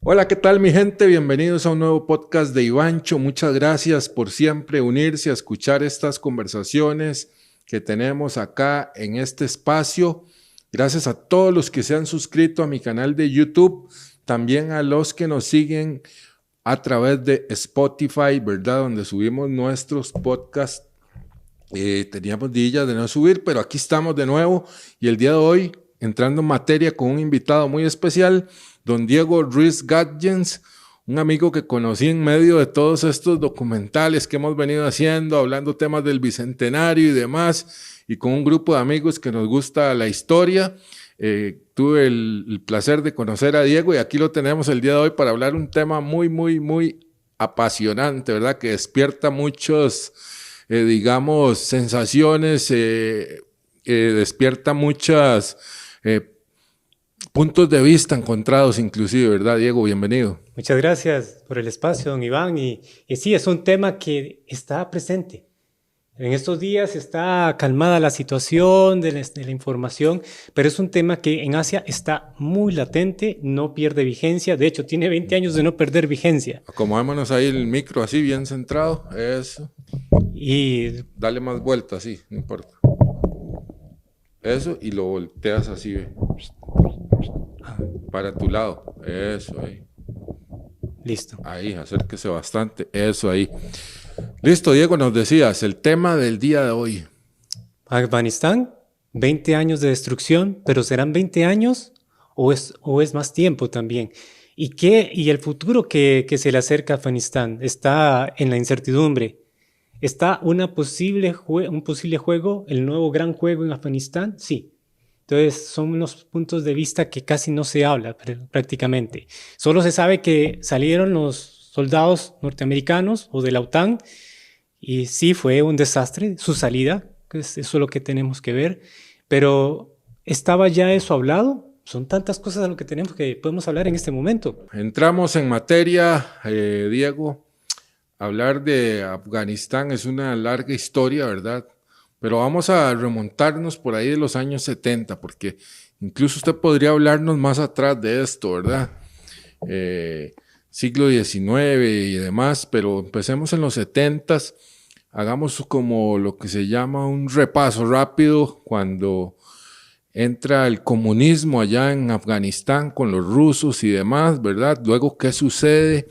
Hola, ¿qué tal mi gente? Bienvenidos a un nuevo podcast de Ivancho. Muchas gracias por siempre unirse a escuchar estas conversaciones que tenemos acá en este espacio. Gracias a todos los que se han suscrito a mi canal de YouTube, también a los que nos siguen a través de Spotify, ¿verdad? Donde subimos nuestros podcasts. Teníamos días de no subir, pero aquí estamos de nuevo y el día de hoy entrando en materia con un invitado muy especial, don Diego Ruiz Gatjens, un amigo que conocí en medio de todos estos documentales que hemos venido haciendo, hablando temas del Bicentenario y demás, y con un grupo de amigos que nos gusta la historia. Tuve el placer de conocer a Diego y aquí lo tenemos el día de hoy para hablar un tema muy apasionante, ¿verdad? Que despierta muchos, digamos, sensaciones, despierta muchas puntos de vista encontrados inclusive, ¿verdad, Diego? Bienvenido. Muchas gracias por el espacio, don Iván. Y sí, es un tema que está presente. En estos días está calmada la situación de la información, pero es un tema que en Asia está muy latente, no pierde vigencia. De hecho, tiene 20 años de no perder vigencia. Acomodémonos ahí el micro así bien centrado, eso. Y Dale más vuelta así, no importa. Eso y lo volteas así, ve. Para tu lado, eso ahí. listo. Ahí, acérquese bastante, eso ahí. Listo, Diego, nos decías, el tema del día de hoy. Afganistán, 20 años de destrucción, pero ¿serán 20 años o es más tiempo también? ¿Y el futuro que se le acerca a Afganistán está en la incertidumbre? ¿Está un posible juego, el nuevo gran juego en Afganistán? Sí. Entonces son unos puntos de vista que casi no se habla prácticamente. Solo se sabe que salieron los soldados norteamericanos o de la OTAN y sí fue un desastre su salida, que eso es lo que tenemos que ver, pero ¿estaba ya eso hablado? Son tantas cosas de lo que podemos hablar en este momento. Entramos en materia, Diego. Hablar de Afganistán es una larga historia, ¿verdad? Pero vamos a remontarnos por ahí de los años 70, porque incluso usted podría hablarnos más atrás de esto, ¿verdad? Siglo XIX y demás, pero empecemos en los 70s, hagamos como lo que se llama un repaso rápido cuando entra el comunismo allá en Afganistán con los rusos y demás, ¿verdad? Luego, ¿qué sucede?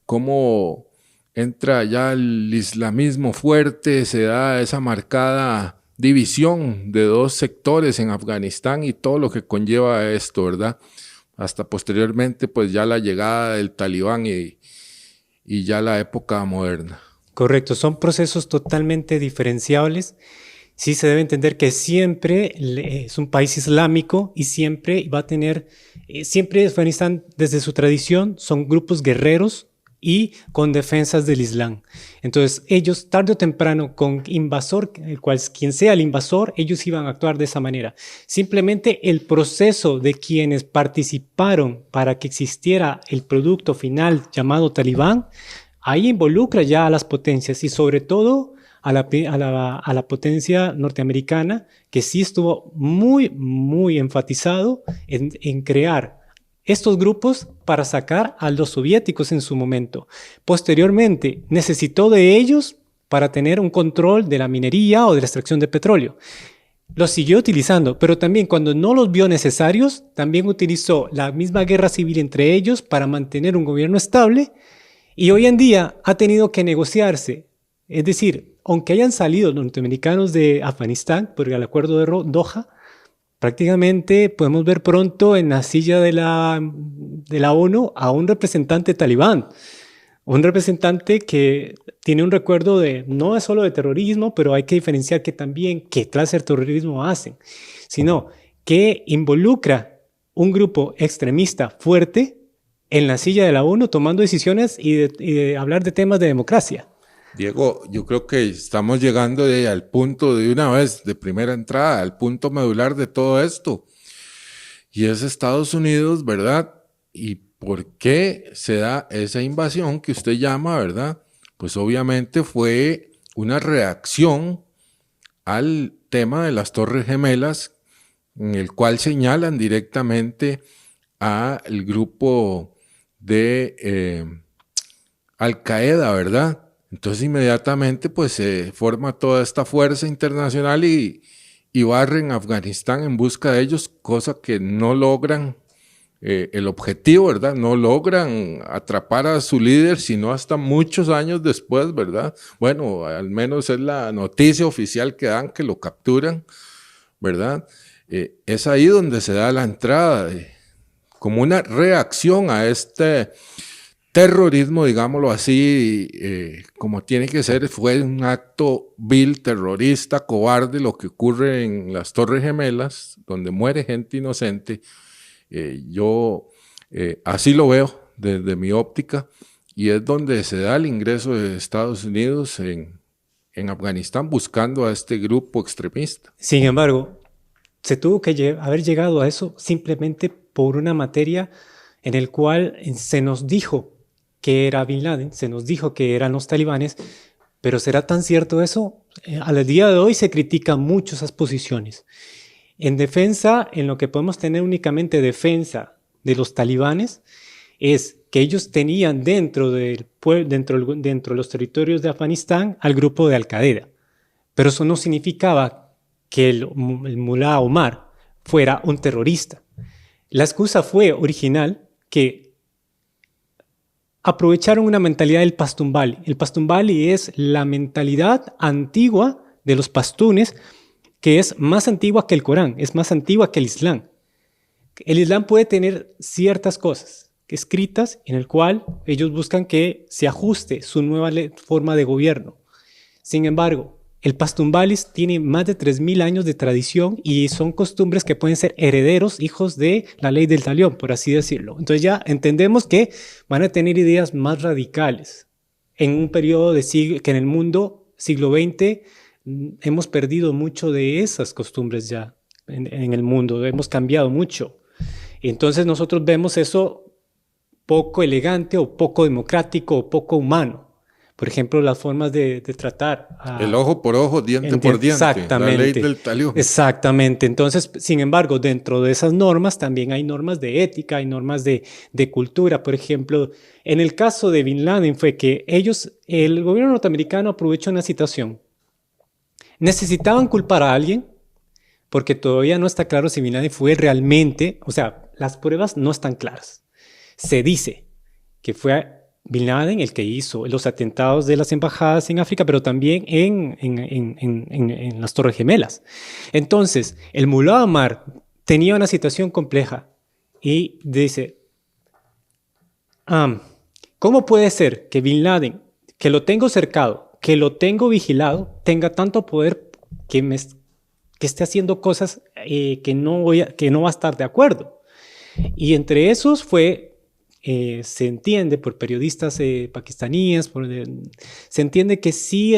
¿Cómo entra ya el islamismo fuerte? Se da esa marcada división de dos sectores en Afganistán y todo lo que conlleva esto, ¿verdad? Hasta posteriormente, pues ya la llegada del talibán y ya la época moderna. Correcto, son procesos totalmente diferenciables. Sí se debe entender que siempre es un país islámico y siempre va a tener, siempre Afganistán desde su tradición son grupos guerreros y con defensas del Islam. Entonces ellos tarde o temprano con invasor, quien sea el invasor, ellos iban a actuar de esa manera. Simplemente el proceso de quienes participaron para que existiera el producto final llamado Talibán, ahí involucra ya a las potencias y sobre todo a la potencia norteamericana, que sí estuvo muy enfatizado en crear estos grupos para sacar a los soviéticos en su momento. Posteriormente, necesitó de ellos para tener un control de la minería o de la extracción de petróleo. Los siguió utilizando, pero también cuando no los vio necesarios, también utilizó la misma guerra civil entre ellos para mantener un gobierno estable y hoy en día ha tenido que negociarse. Es decir, aunque hayan salido los norteamericanos de Afganistán por el acuerdo de Doha, prácticamente podemos ver pronto en la silla de la ONU a un representante talibán, un representante que tiene un recuerdo de no es solo de terrorismo, pero hay que diferenciar que también qué clase de terrorismo hacen, sino que involucra un grupo extremista fuerte en la silla de la ONU tomando decisiones y de hablar de temas de democracia. Diego, yo creo que estamos llegando al punto de una vez, de primera entrada, al punto medular de todo esto. Y es Estados Unidos, ¿verdad? ¿Y por qué se da esa invasión que usted llama, ¿verdad? Pues obviamente fue una reacción al tema de las Torres Gemelas, en el cual señalan directamente al grupo de Al Qaeda, ¿verdad? Entonces inmediatamente pues se forma toda esta fuerza internacional y barren Afganistán en busca de ellos, cosa que no logran el objetivo, ¿verdad? No logran atrapar a su líder, sino hasta muchos años después, ¿verdad? Bueno, al menos es la noticia oficial que dan, que lo capturan, ¿verdad? Es ahí donde se da la entrada, como una reacción a este terrorismo, digámoslo así, como tiene que ser. Fue un acto vil, terrorista, cobarde, lo que ocurre en las Torres Gemelas, donde muere gente inocente. Yo así lo veo desde mi óptica, y es donde se da el ingreso de Estados Unidos en Afganistán buscando a este grupo extremista. Sin embargo, se tuvo que haber llegado a eso simplemente por una materia en el cual se nos dijo que era Bin Laden, se nos dijo que eran los talibanes, pero ¿será tan cierto eso? Al día de hoy se critican mucho esas posiciones. En defensa, en lo que podemos tener únicamente defensa de los talibanes, es que ellos tenían dentro de los territorios de Afganistán al grupo de Al Qaeda, pero eso no significaba que el mulá Omar fuera un terrorista. La excusa fue original que aprovecharon una mentalidad del Pastumbali. El Pastumbali es la mentalidad antigua de los pastunes, que es más antigua que el Corán, es más antigua que el Islam. El Islam puede tener ciertas cosas escritas en el cual ellos buscan que se ajuste su nueva forma de gobierno. Sin embargo, el Pastumbalis tiene más de 3.000 años de tradición y son costumbres que pueden ser herederos, hijos de la ley del talión, por así decirlo. Entonces ya entendemos que van a tener ideas más radicales en un periodo de que en el mundo, siglo XX, hemos perdido mucho de esas costumbres ya en el mundo, hemos cambiado mucho. Entonces nosotros vemos eso poco elegante o poco democrático o poco humano. Por ejemplo, las formas de tratar. El ojo por ojo, diente por diente. Exactamente. La ley del talión. Exactamente. Entonces, sin embargo, dentro de esas normas también hay normas de ética, hay normas de cultura. Por ejemplo, en el caso de Bin Laden fue que el gobierno norteamericano aprovechó una situación. Necesitaban culpar a alguien porque todavía no está claro si Bin Laden fue realmente, o sea, las pruebas no están claras. Se dice que fue Bin Laden el que hizo los atentados de las embajadas en África, pero también en las Torres Gemelas. Entonces, el mulá Omar tenía una situación compleja y dice, ¿cómo puede ser que Bin Laden, que lo tengo cercado, que lo tengo vigilado, tenga tanto poder que esté haciendo cosas que no va a estar de acuerdo? Y entre esos se entiende por periodistas pakistaníes, se entiende que sí,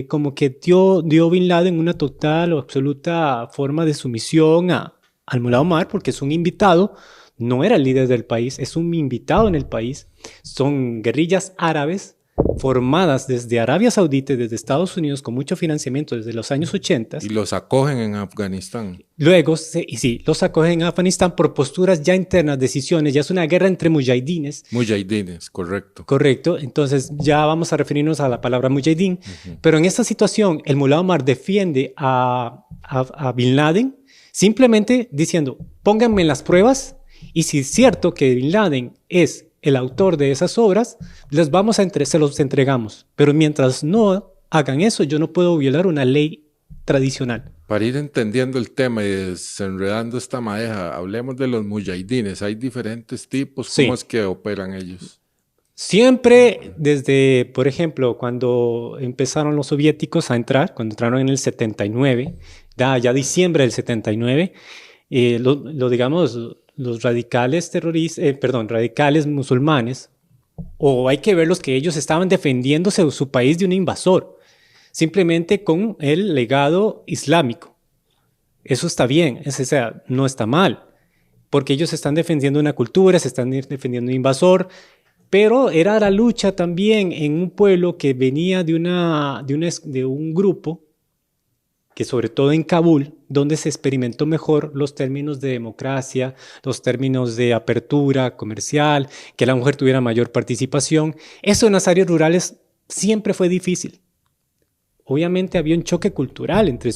como que dio Bin Laden una total o absoluta forma de sumisión al mulá Omar, porque es un invitado, no era el líder del país, es un invitado en el país, son guerrillas árabes formadas desde Arabia Saudita y desde Estados Unidos con mucho financiamiento desde los años 80. Y los acogen en Afganistán. Luego, los acogen en Afganistán por posturas ya internas, decisiones, ya es una guerra entre mujahidines. Mujahidines, correcto. Correcto, entonces ya vamos a referirnos a la palabra mujahidín. Pero en esta situación, el mulá Omar defiende a Bin Laden simplemente diciendo, pónganme las pruebas y si es cierto que Bin Laden es el autor de esas obras, se los entregamos. Pero mientras no hagan eso, yo no puedo violar una ley tradicional. Para ir entendiendo el tema y desenredando esta madeja, hablemos de los mujahidines. Hay diferentes tipos. ¿Cómo es que operan ellos? Siempre desde, por ejemplo, cuando empezaron los soviéticos a entrar, cuando entraron en el 79, ya diciembre del 79, digamos, los radicales radicales musulmanes, o hay que ver los que ellos estaban defendiéndose de su país de un invasor, simplemente con el legado islámico. Eso está bien, no está mal, porque ellos están defendiendo una cultura, se están defendiendo un invasor, pero era la lucha también en un pueblo que venía de un grupo que sobre todo en Kabul, donde se experimentó mejor los términos de democracia, los términos de apertura comercial, que la mujer tuviera mayor participación. Eso en las áreas rurales siempre fue difícil. Obviamente había un choque cultural entre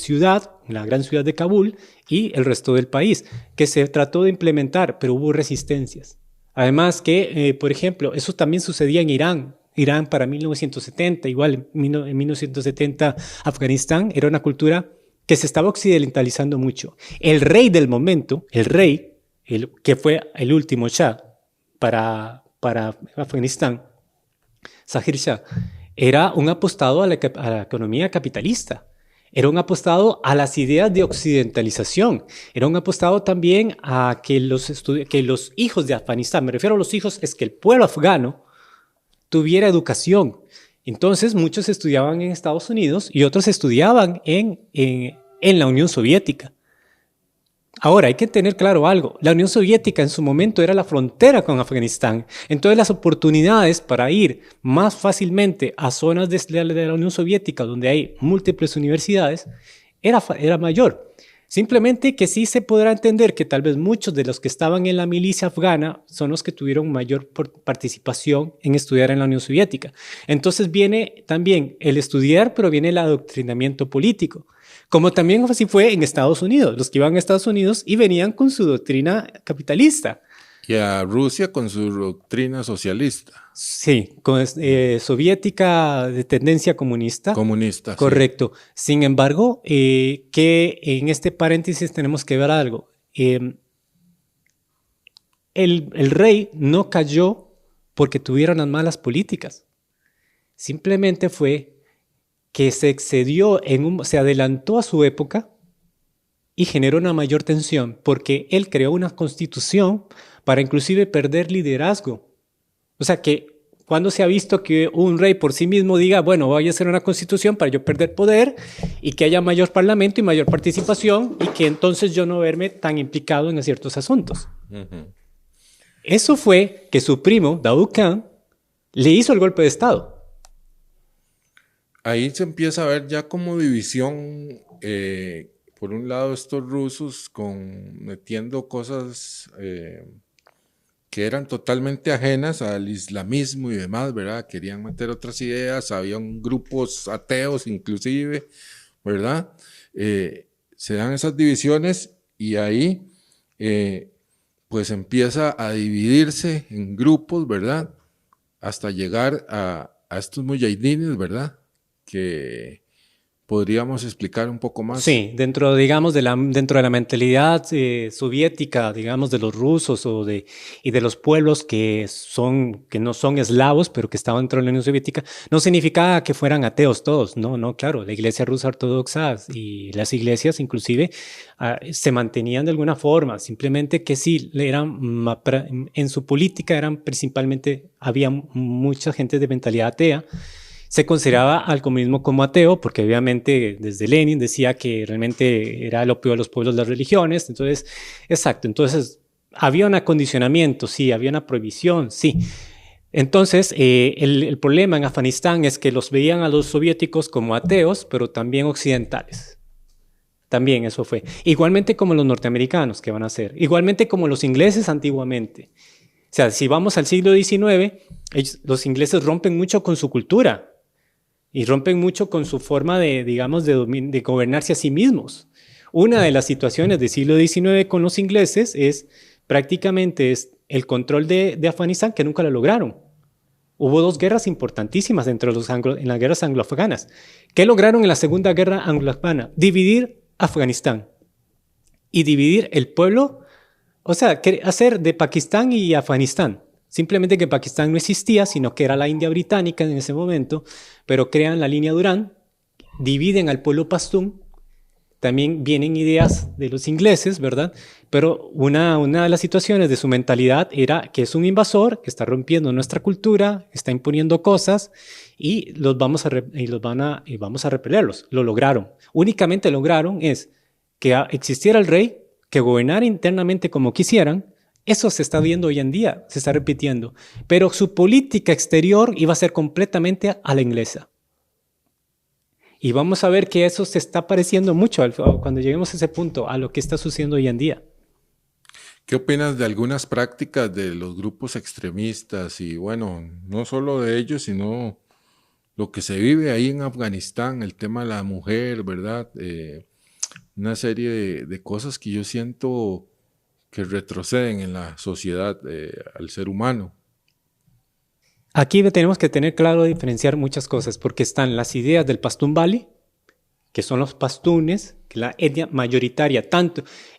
la gran ciudad de Kabul, y el resto del país, que se trató de implementar, pero hubo resistencias. Además que, por ejemplo, eso también sucedía en Irán. Irán para 1970, igual en 1970 Afganistán era una cultura que se estaba occidentalizando mucho. El rey del momento, que fue el último Shah para Afganistán, Zahir Shah, era un apostado a la economía capitalista, era un apostado a las ideas de occidentalización, era un apostado también a que los hijos de Afganistán, me refiero a los hijos, es que el pueblo afgano tuviera educación. Entonces muchos estudiaban en Estados Unidos y otros estudiaban en la Unión Soviética. Ahora, hay que tener claro algo. La Unión Soviética en su momento era la frontera con Afganistán. Entonces las oportunidades para ir más fácilmente a zonas de la Unión Soviética, donde hay múltiples universidades, era mayor. Simplemente que sí se podrá entender que tal vez muchos de los que estaban en la milicia afgana son los que tuvieron mayor participación en estudiar en la Unión Soviética. Entonces viene también el estudiar, pero viene el adoctrinamiento político. Como también así fue en Estados Unidos, los que iban a Estados Unidos y venían con su doctrina capitalista. Y a Rusia con su doctrina socialista. Sí, soviética de tendencia comunista. Comunista, correcto. Sí. Sin embargo, que en este paréntesis tenemos que ver algo. El rey no cayó porque tuviera unas malas políticas. Simplemente fue que se excedió, se adelantó a su época y generó una mayor tensión porque él creó una constitución para inclusive perder liderazgo. O sea que cuando se ha visto que un rey por sí mismo diga, bueno, voy a hacer una constitución para yo perder poder y que haya mayor parlamento y mayor participación y que entonces yo no verme tan implicado en ciertos asuntos. Uh-huh. Eso fue que su primo, Daud Khan, le hizo el golpe de Estado. Ahí se empieza a ver ya como división, por un lado estos rusos metiendo cosas que eran totalmente ajenas al islamismo y demás, ¿verdad? Querían meter otras ideas, habían grupos ateos inclusive, ¿verdad? Se dan esas divisiones y ahí pues empieza a dividirse en grupos, ¿verdad? Hasta llegar a estos mujahidines, ¿verdad? Que podríamos explicar un poco más. Sí, dentro de la mentalidad soviética, digamos, de los rusos y de los pueblos que no son eslavos, pero que estaban dentro de la Unión Soviética, no significaba que fueran ateos todos. No, claro, la iglesia rusa ortodoxa y las iglesias inclusive se mantenían de alguna forma, simplemente que sí, en su política había mucha gente de mentalidad atea. Se consideraba al comunismo como ateo, porque obviamente desde Lenin decía que realmente era el opio de los pueblos las religiones. Entonces, exacto, entonces había un acondicionamiento, sí, había una prohibición, sí. Entonces, el problema en Afganistán es que los veían a los soviéticos como ateos, pero también occidentales. También eso fue. Igualmente como los norteamericanos, que van a ser. Igualmente como los ingleses antiguamente. O sea, si vamos al siglo XIX, los ingleses rompen mucho con su cultura. Y rompen mucho con su forma de gobernarse a sí mismos. Una de las situaciones del siglo XIX con los ingleses es el control de Afganistán, que nunca lo lograron. Hubo 2 guerras importantísimas en las guerras anglo-afganas. ¿Qué lograron en la Segunda Guerra Anglo-Afgana? Dividir Afganistán y dividir el pueblo, o sea, hacer de Pakistán y Afganistán. Simplemente que Pakistán no existía, sino que era la India británica en ese momento, pero crean la línea Durand, dividen al pueblo pastún. También vienen ideas de los ingleses, ¿verdad? Pero una de las situaciones de su mentalidad era que es un invasor, que está rompiendo nuestra cultura, está imponiendo cosas y vamos a repelerlos. Lo lograron. Únicamente lograron es que existiera el rey, que gobernara internamente como quisieran. Eso se está viendo hoy en día, se está repitiendo. Pero su política exterior iba a ser completamente a la inglesa. Y vamos a ver que eso se está pareciendo mucho cuando lleguemos a ese punto, a lo que está sucediendo hoy en día. ¿Qué opinas de algunas prácticas de los grupos extremistas? Y bueno, no solo de ellos, sino lo que se vive ahí en Afganistán, el tema de la mujer, ¿verdad? Una serie de cosas que yo siento que retroceden en la sociedad al ser humano. Aquí tenemos que tener claro diferenciar muchas cosas, porque están las ideas del Pashtun Bali, que son los pastunes, que la etnia mayoritaria,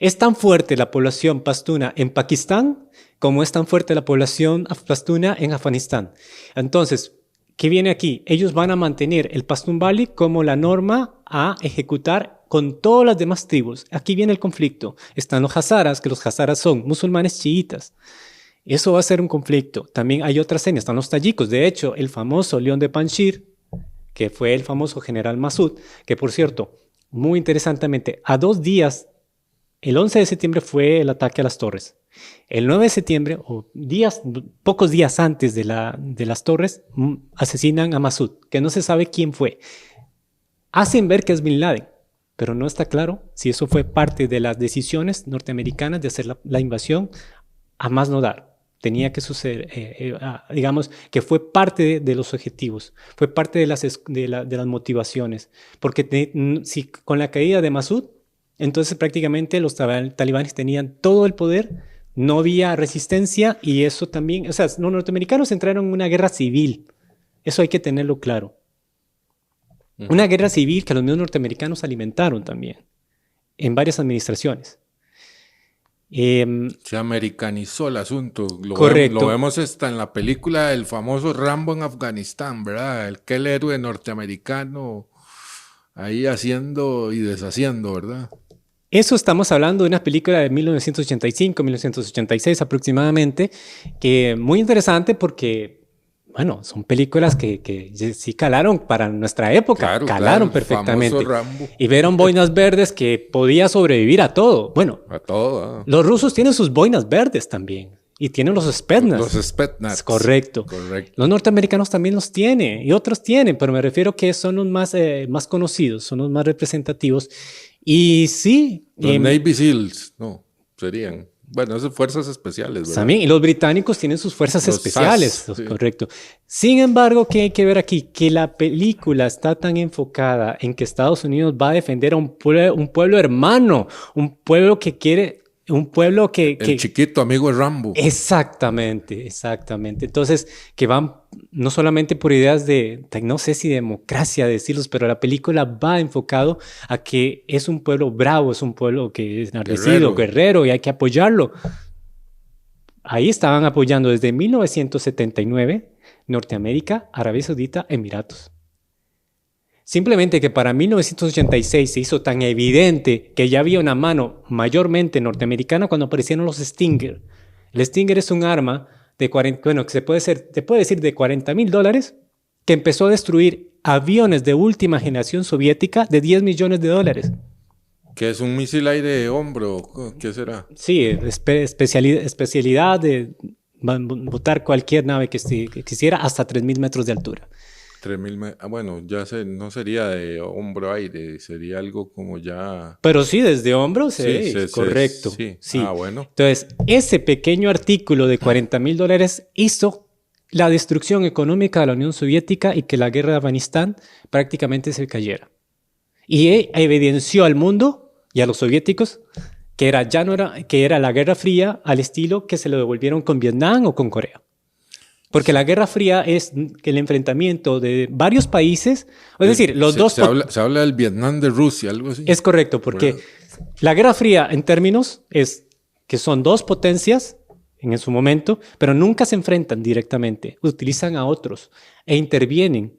es tan fuerte la población pastuna en Pakistán como es tan fuerte la población pastuna en Afganistán. Entonces, ¿qué viene aquí? Ellos van a mantener el Pashtun Bali como la norma a ejecutar con todas las demás tribus. Aquí viene el conflicto. Están los hazaras, que los hazaras son musulmanes chiitas. Eso va a ser un conflicto. También hay otras etnias, están los tayikos. De hecho, el famoso León de Panjshir, que fue el famoso general Massoud, que por cierto, muy interesantemente, a 2 días, el 11 de septiembre fue el ataque a las torres. El 9 de septiembre, pocos días antes de las torres, asesinan a Massoud, que no se sabe quién fue. Hacen ver que es Bin Laden, pero no está claro si eso fue parte de las decisiones norteamericanas de hacer la invasión a más no dar. Tenía que suceder, digamos, que fue parte de los objetivos, fue parte de las motivaciones, porque si con la caída de Massoud, entonces prácticamente los talibanes tenían todo el poder, no había resistencia y eso también, o sea, los norteamericanos entraron en una guerra civil, eso hay que tenerlo claro. Una guerra civil que los mismos norteamericanos alimentaron también, en varias administraciones. Se americanizó el asunto. Correcto. Lo vemos hasta en la película del famoso Rambo en Afganistán, ¿verdad? El héroe norteamericano ahí haciendo y deshaciendo, ¿verdad? Eso estamos hablando de una película de 1985, 1986 aproximadamente, que muy interesante porque, bueno, son películas que sí calaron para nuestra época, calaron perfectamente. Rambo. Y vieron boinas verdes que podía sobrevivir a todo. Bueno, a todo. Los rusos tienen sus boinas verdes también. Y tienen los Spetsnaz. Los Spetsnaz. Correcto. Los norteamericanos también los tienen y otros tienen, pero me refiero que son los más conocidos, son los más representativos. Y sí. Los Navy SEALs, no, serían. Bueno, esas fuerzas especiales, ¿verdad? También, y los británicos tienen sus fuerzas especiales, sí. Correcto. Sin embargo, ¿qué hay que ver aquí? Que la película está tan enfocada en que Estados Unidos va a defender a un pueblo hermano, un pueblo que quiere... Un pueblo que... El chiquito amigo de Rambo. Exactamente. Entonces, que van no solamente por ideas no sé si democracia decirlos, pero la película va enfocado a que es un pueblo bravo, es un pueblo que es enardecido, guerrero, y hay que apoyarlo. Ahí estaban apoyando desde 1979 Norteamérica, Arabia Saudita, Emiratos. Simplemente que para 1986 se hizo tan evidente que ya había una mano mayormente norteamericana cuando aparecieron los Stinger. El Stinger es un arma que se puede decir de $40,000, que empezó a destruir aviones de última generación soviética de $10 millones. ¿Qué es un misil aire hombro? ¿Qué será? Sí, especialidad de botar cualquier nave que quisiera hasta 3,000 metros de altura. 3,000 bueno, no sería de hombro aire, sería algo como ya... Pero sí, desde hombro, sí, correcto. Sí. Ah, bueno. Entonces, ese pequeño artículo de $40,000 hizo la destrucción económica de la Unión Soviética y que la guerra de Afganistán prácticamente se cayera. Y evidenció al mundo y a los soviéticos que era la Guerra Fría al estilo que se lo devolvieron con Vietnam o con Corea. Porque la Guerra Fría es el enfrentamiento de varios países, es decir, se habla del Vietnam de Rusia, algo así. Es correcto, porque la Guerra Fría en términos es que son dos potencias en su momento, pero nunca se enfrentan directamente, utilizan a otros e intervienen.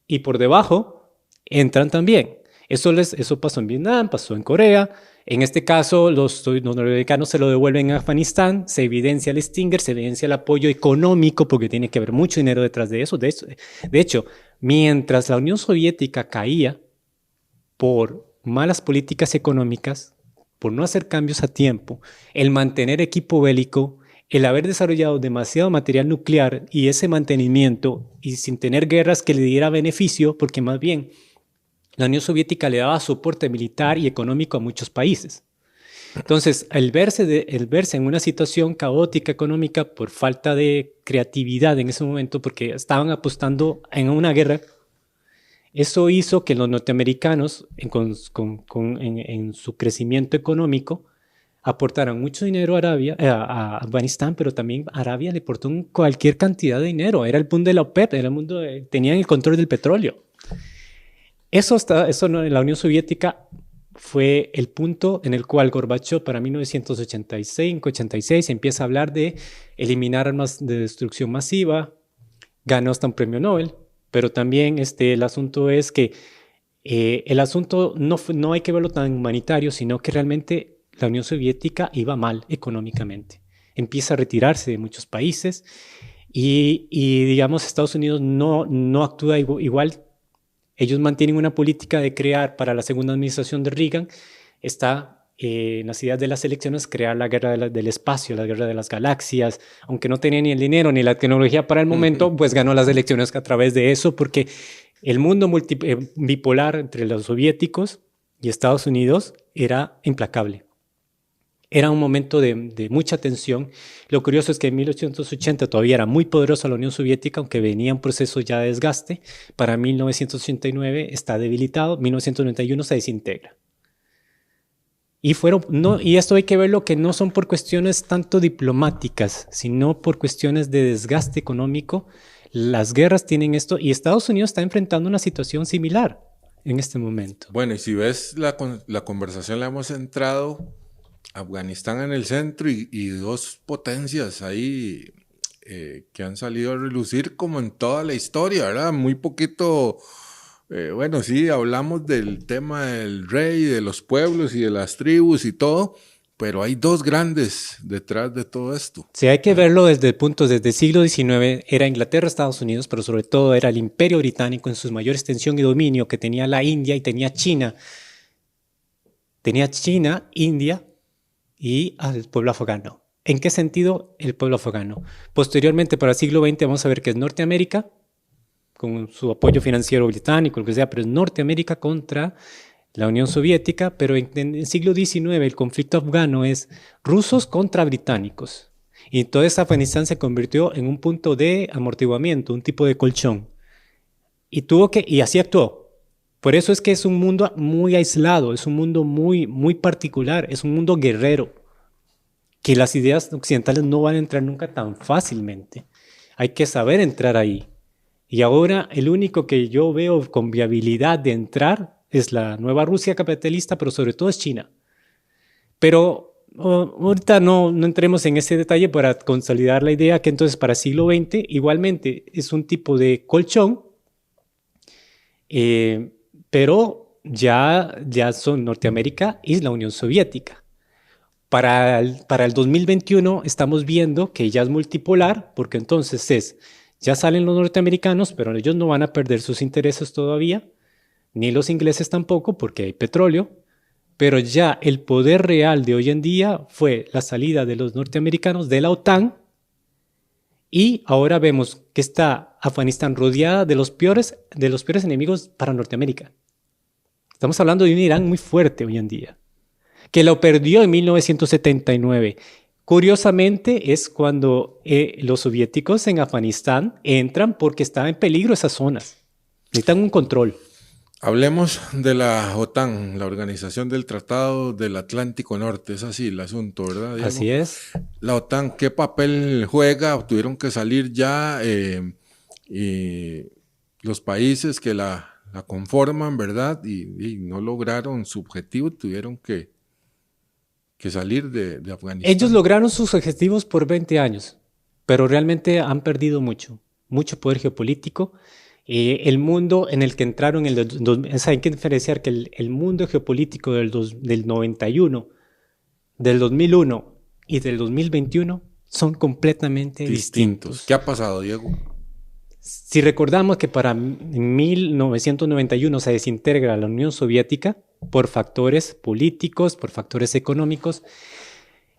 Y por debajo entran también. Eso pasó en Vietnam, pasó en Corea. En este caso, los norteamericanos se lo devuelven a Afganistán, se evidencia el Stinger, se evidencia el apoyo económico, porque tiene que haber mucho dinero detrás de eso. De hecho, mientras la Unión Soviética caía por malas políticas económicas, por no hacer cambios a tiempo, el mantener equipo bélico, el haber desarrollado demasiado material nuclear y ese mantenimiento, y sin tener guerras que le diera beneficio, porque más bien la Unión Soviética le daba soporte militar y económico a muchos países. Entonces, el verse en una situación caótica económica por falta de creatividad en ese momento, porque estaban apostando en una guerra, eso hizo que los norteamericanos, en su crecimiento económico, aportaran mucho dinero a Afganistán, pero también Arabia le aportó cualquier cantidad de dinero. Era el mundo de la OPEP, tenían el control del petróleo. La Unión Soviética fue el punto en el cual Gorbachov, para 1985-86, empieza a hablar de eliminar armas de destrucción masiva, ganó hasta un premio Nobel, pero también el asunto es que el asunto no hay que verlo tan humanitario, sino que realmente la Unión Soviética iba mal económicamente. Empieza a retirarse de muchos países y digamos, Estados Unidos no actúa igual. Ellos mantienen una política de crear, para la segunda administración de Reagan, en las ideas de las elecciones, crear la guerra del espacio, la guerra de las galaxias. Aunque no tenía ni el dinero ni la tecnología para el momento, pues ganó las elecciones a través de eso, porque el mundo bipolar entre los soviéticos y Estados Unidos era implacable. Era un momento de mucha tensión. Lo curioso es que en 1880 todavía era muy poderosa la Unión Soviética, aunque venía un proceso ya de desgaste. Para 1989 está debilitado, 1991 se desintegra. Y esto hay que verlo que no son por cuestiones tanto diplomáticas, sino por cuestiones de desgaste económico. Las guerras tienen esto y Estados Unidos está enfrentando una situación similar en este momento. Bueno, y si ves la conversación la hemos centrado Afganistán en el centro y dos potencias ahí que han salido a relucir como en toda la historia, ¿verdad? Muy poquito, bueno, sí, hablamos del tema del rey, de los pueblos y de las tribus y todo, pero hay dos grandes detrás de todo esto. Sí, hay que verlo desde el siglo XIX, era Inglaterra, Estados Unidos, pero sobre todo era el Imperio Británico en su mayor extensión y dominio, que tenía la India y tenía China. Tenía China, India y al pueblo afgano. ¿En qué sentido el pueblo afgano? Posteriormente, para el siglo XX, vamos a ver que es Norteamérica, con su apoyo financiero británico, lo que sea, pero es Norteamérica contra la Unión Soviética, pero en el siglo XIX el conflicto afgano es rusos contra británicos. Y entonces Afganistán se convirtió en un punto de amortiguamiento, un tipo de colchón. Y así actuó. Por eso es que es un mundo muy aislado, es un mundo muy, muy particular, es un mundo guerrero, que las ideas occidentales no van a entrar nunca tan fácilmente. Hay que saber entrar ahí. Y ahora el único que yo veo con viabilidad de entrar es la nueva Rusia capitalista, pero sobre todo es China. Pero ahorita no entremos en ese detalle para consolidar la idea que entonces para el siglo XX igualmente es un tipo de colchón, pero ya son Norteamérica y la Unión Soviética. Para el 2021 estamos viendo que ya es multipolar, porque entonces ya salen los norteamericanos, pero ellos no van a perder sus intereses todavía, ni los ingleses tampoco, porque hay petróleo, pero ya el poder real de hoy en día fue la salida de los norteamericanos de la OTAN, y ahora vemos que está Afganistán rodeada de los peores enemigos para Norteamérica. Estamos hablando de un Irán muy fuerte hoy en día, que lo perdió en 1979. Curiosamente es cuando los soviéticos en Afganistán entran porque estaba en peligro esas zonas. Necesitan un control. Hablemos de la OTAN, la Organización del Tratado del Atlántico Norte. Es así el asunto, ¿verdad, Diego? Así es. La OTAN, ¿qué papel juega? Tuvieron que salir ya y los países que la conforman, ¿verdad? Y no lograron su objetivo, tuvieron que salir de Afganistán. Ellos lograron sus objetivos por 20 años, pero realmente han perdido mucho poder geopolítico. El mundo en el que entraron, hay que diferenciar que el mundo geopolítico del 91, del 2001 y del 2021 son completamente distintos. ¿Qué ha pasado, Diego? Si recordamos que para 1991 se desintegra la Unión Soviética por factores políticos, por factores económicos,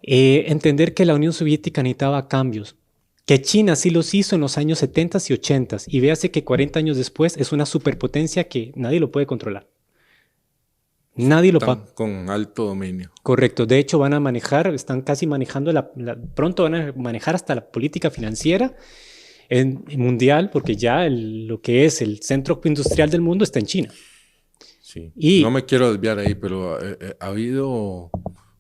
entender que la Unión Soviética necesitaba cambios, que China sí los hizo en los años 70 y 80 y véase que 40 años después es una superpotencia que nadie lo puede controlar. Nadie lo Están paga. con alto dominio. Correcto. De hecho, van a manejar, están casi manejando, pronto van a manejar hasta la política financiera mundial, porque ya lo que es el centro industrial del mundo está en China. Sí. Y No me quiero desviar ahí, pero ha habido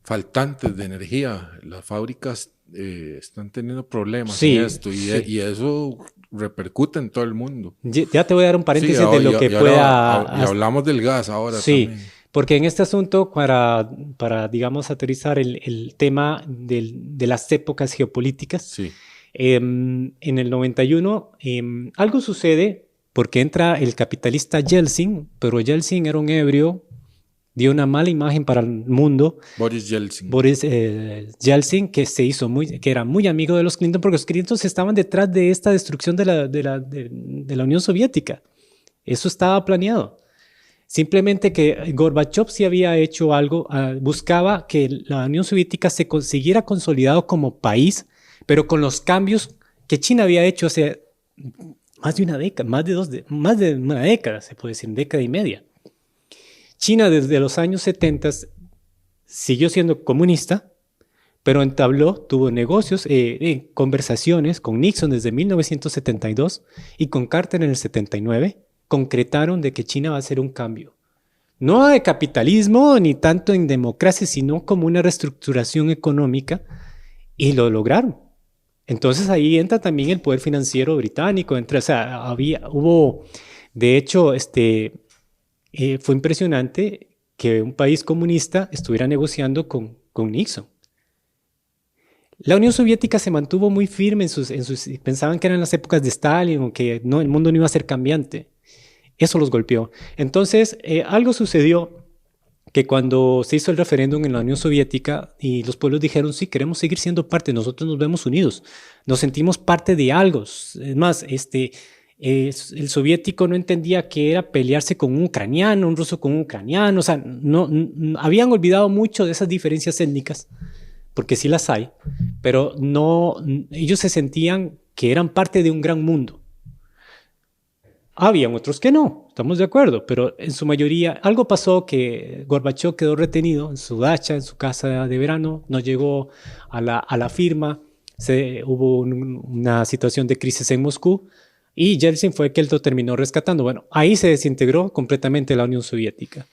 faltantes de energía. Las fábricas están teniendo problemas sí, en esto y eso repercute en todo el mundo. ya te voy a dar un paréntesis Sí, de lo que pueda... y hablamos del gas ahora Sí, también. porque en este asunto, digamos, aterrizar el tema de las épocas geopolíticas, Sí. en el 91 algo sucede porque entra el capitalista Yeltsin, pero Yeltsin era un ebrio, dio una mala imagen para el mundo. Boris Yeltsin. Boris Yeltsin, que era muy amigo de los Clinton, porque los Clinton estaban detrás de esta destrucción de la Unión Soviética. Eso estaba planeado. Simplemente que Gorbachev sí había hecho algo, buscaba que la Unión Soviética se siguiera consolidado como país, pero con los cambios que China había hecho hace más de una década, más de una década, se puede decir, década y media. China desde los años 70 siguió siendo comunista, pero tuvo negocios, conversaciones con Nixon desde 1972 y con Carter en el 79, concretaron de que China va a hacer un cambio. No de capitalismo ni tanto en democracia, sino como una reestructuración económica, y lo lograron. Entonces ahí entra también el poder financiero británico. De hecho, fue impresionante que un país comunista estuviera negociando con Nixon. La Unión Soviética se mantuvo muy firme pensaban que eran las épocas de Stalin o que el mundo no iba a ser cambiante. Eso los golpeó. Entonces, algo sucedió que cuando se hizo el referéndum en la Unión Soviética y los pueblos dijeron, sí, queremos seguir siendo parte, nosotros nos vemos unidos, nos sentimos parte de algo. Es más, el soviético no entendía que era pelearse con un ucraniano, un ruso con un ucraniano, o sea, habían olvidado mucho de esas diferencias étnicas, porque sí las hay, pero ellos se sentían que eran parte de un gran mundo. Habían otros que no, estamos de acuerdo, pero en su mayoría algo pasó que Gorbachev quedó retenido en su dacha, en su casa de verano, no llegó a la firma, hubo una situación de crisis en Moscú y Yeltsin fue el que lo terminó rescatando. Bueno, ahí se desintegró completamente la Unión Soviética.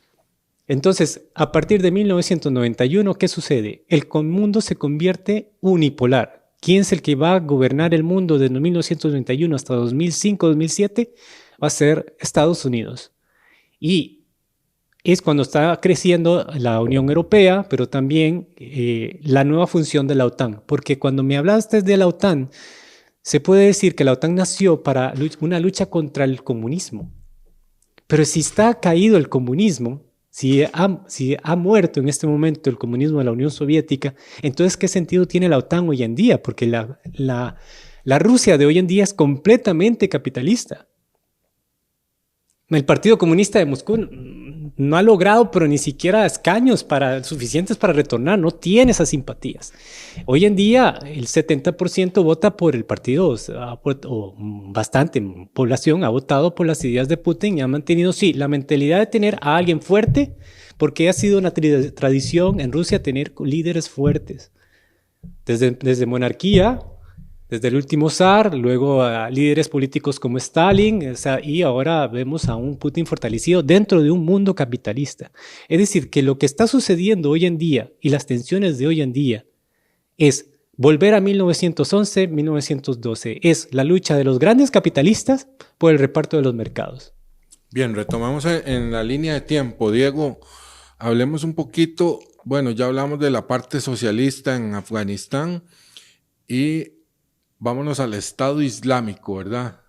Entonces, a partir de 1991, ¿qué sucede? El mundo se convierte unipolar. ¿Quién es el que va a gobernar el mundo desde 1991 hasta 2005-2007? Va a ser Estados Unidos. Y es cuando está creciendo la Unión Europea, pero también la nueva función de la OTAN. Porque cuando me hablaste de la OTAN, se puede decir que la OTAN nació para una lucha contra el comunismo. Pero si está caído el comunismo, si ha muerto en este momento el comunismo de la Unión Soviética, entonces ¿qué sentido tiene la OTAN hoy en día? Porque la Rusia de hoy en día es completamente capitalista. El Partido Comunista de Moscú no ha logrado, pero ni siquiera escaños suficientes para retornar, no tiene esas simpatías. Hoy en día el 70% vota por el partido, o bastante población ha votado por las ideas de Putin y ha mantenido, sí, la mentalidad de tener a alguien fuerte, porque ha sido una tradición en Rusia tener líderes fuertes. Desde monarquía, desde el último zar, luego a líderes políticos como Stalin, y ahora vemos a un Putin fortalecido dentro de un mundo capitalista. Es decir, que lo que está sucediendo hoy en día y las tensiones de hoy en día es volver a 1911, 1912. Es la lucha de los grandes capitalistas por el reparto de los mercados. Bien, retomamos en la línea de tiempo. Diego, hablemos un poquito, bueno, ya hablamos de la parte socialista en Afganistán y vámonos al Estado Islámico, ¿verdad?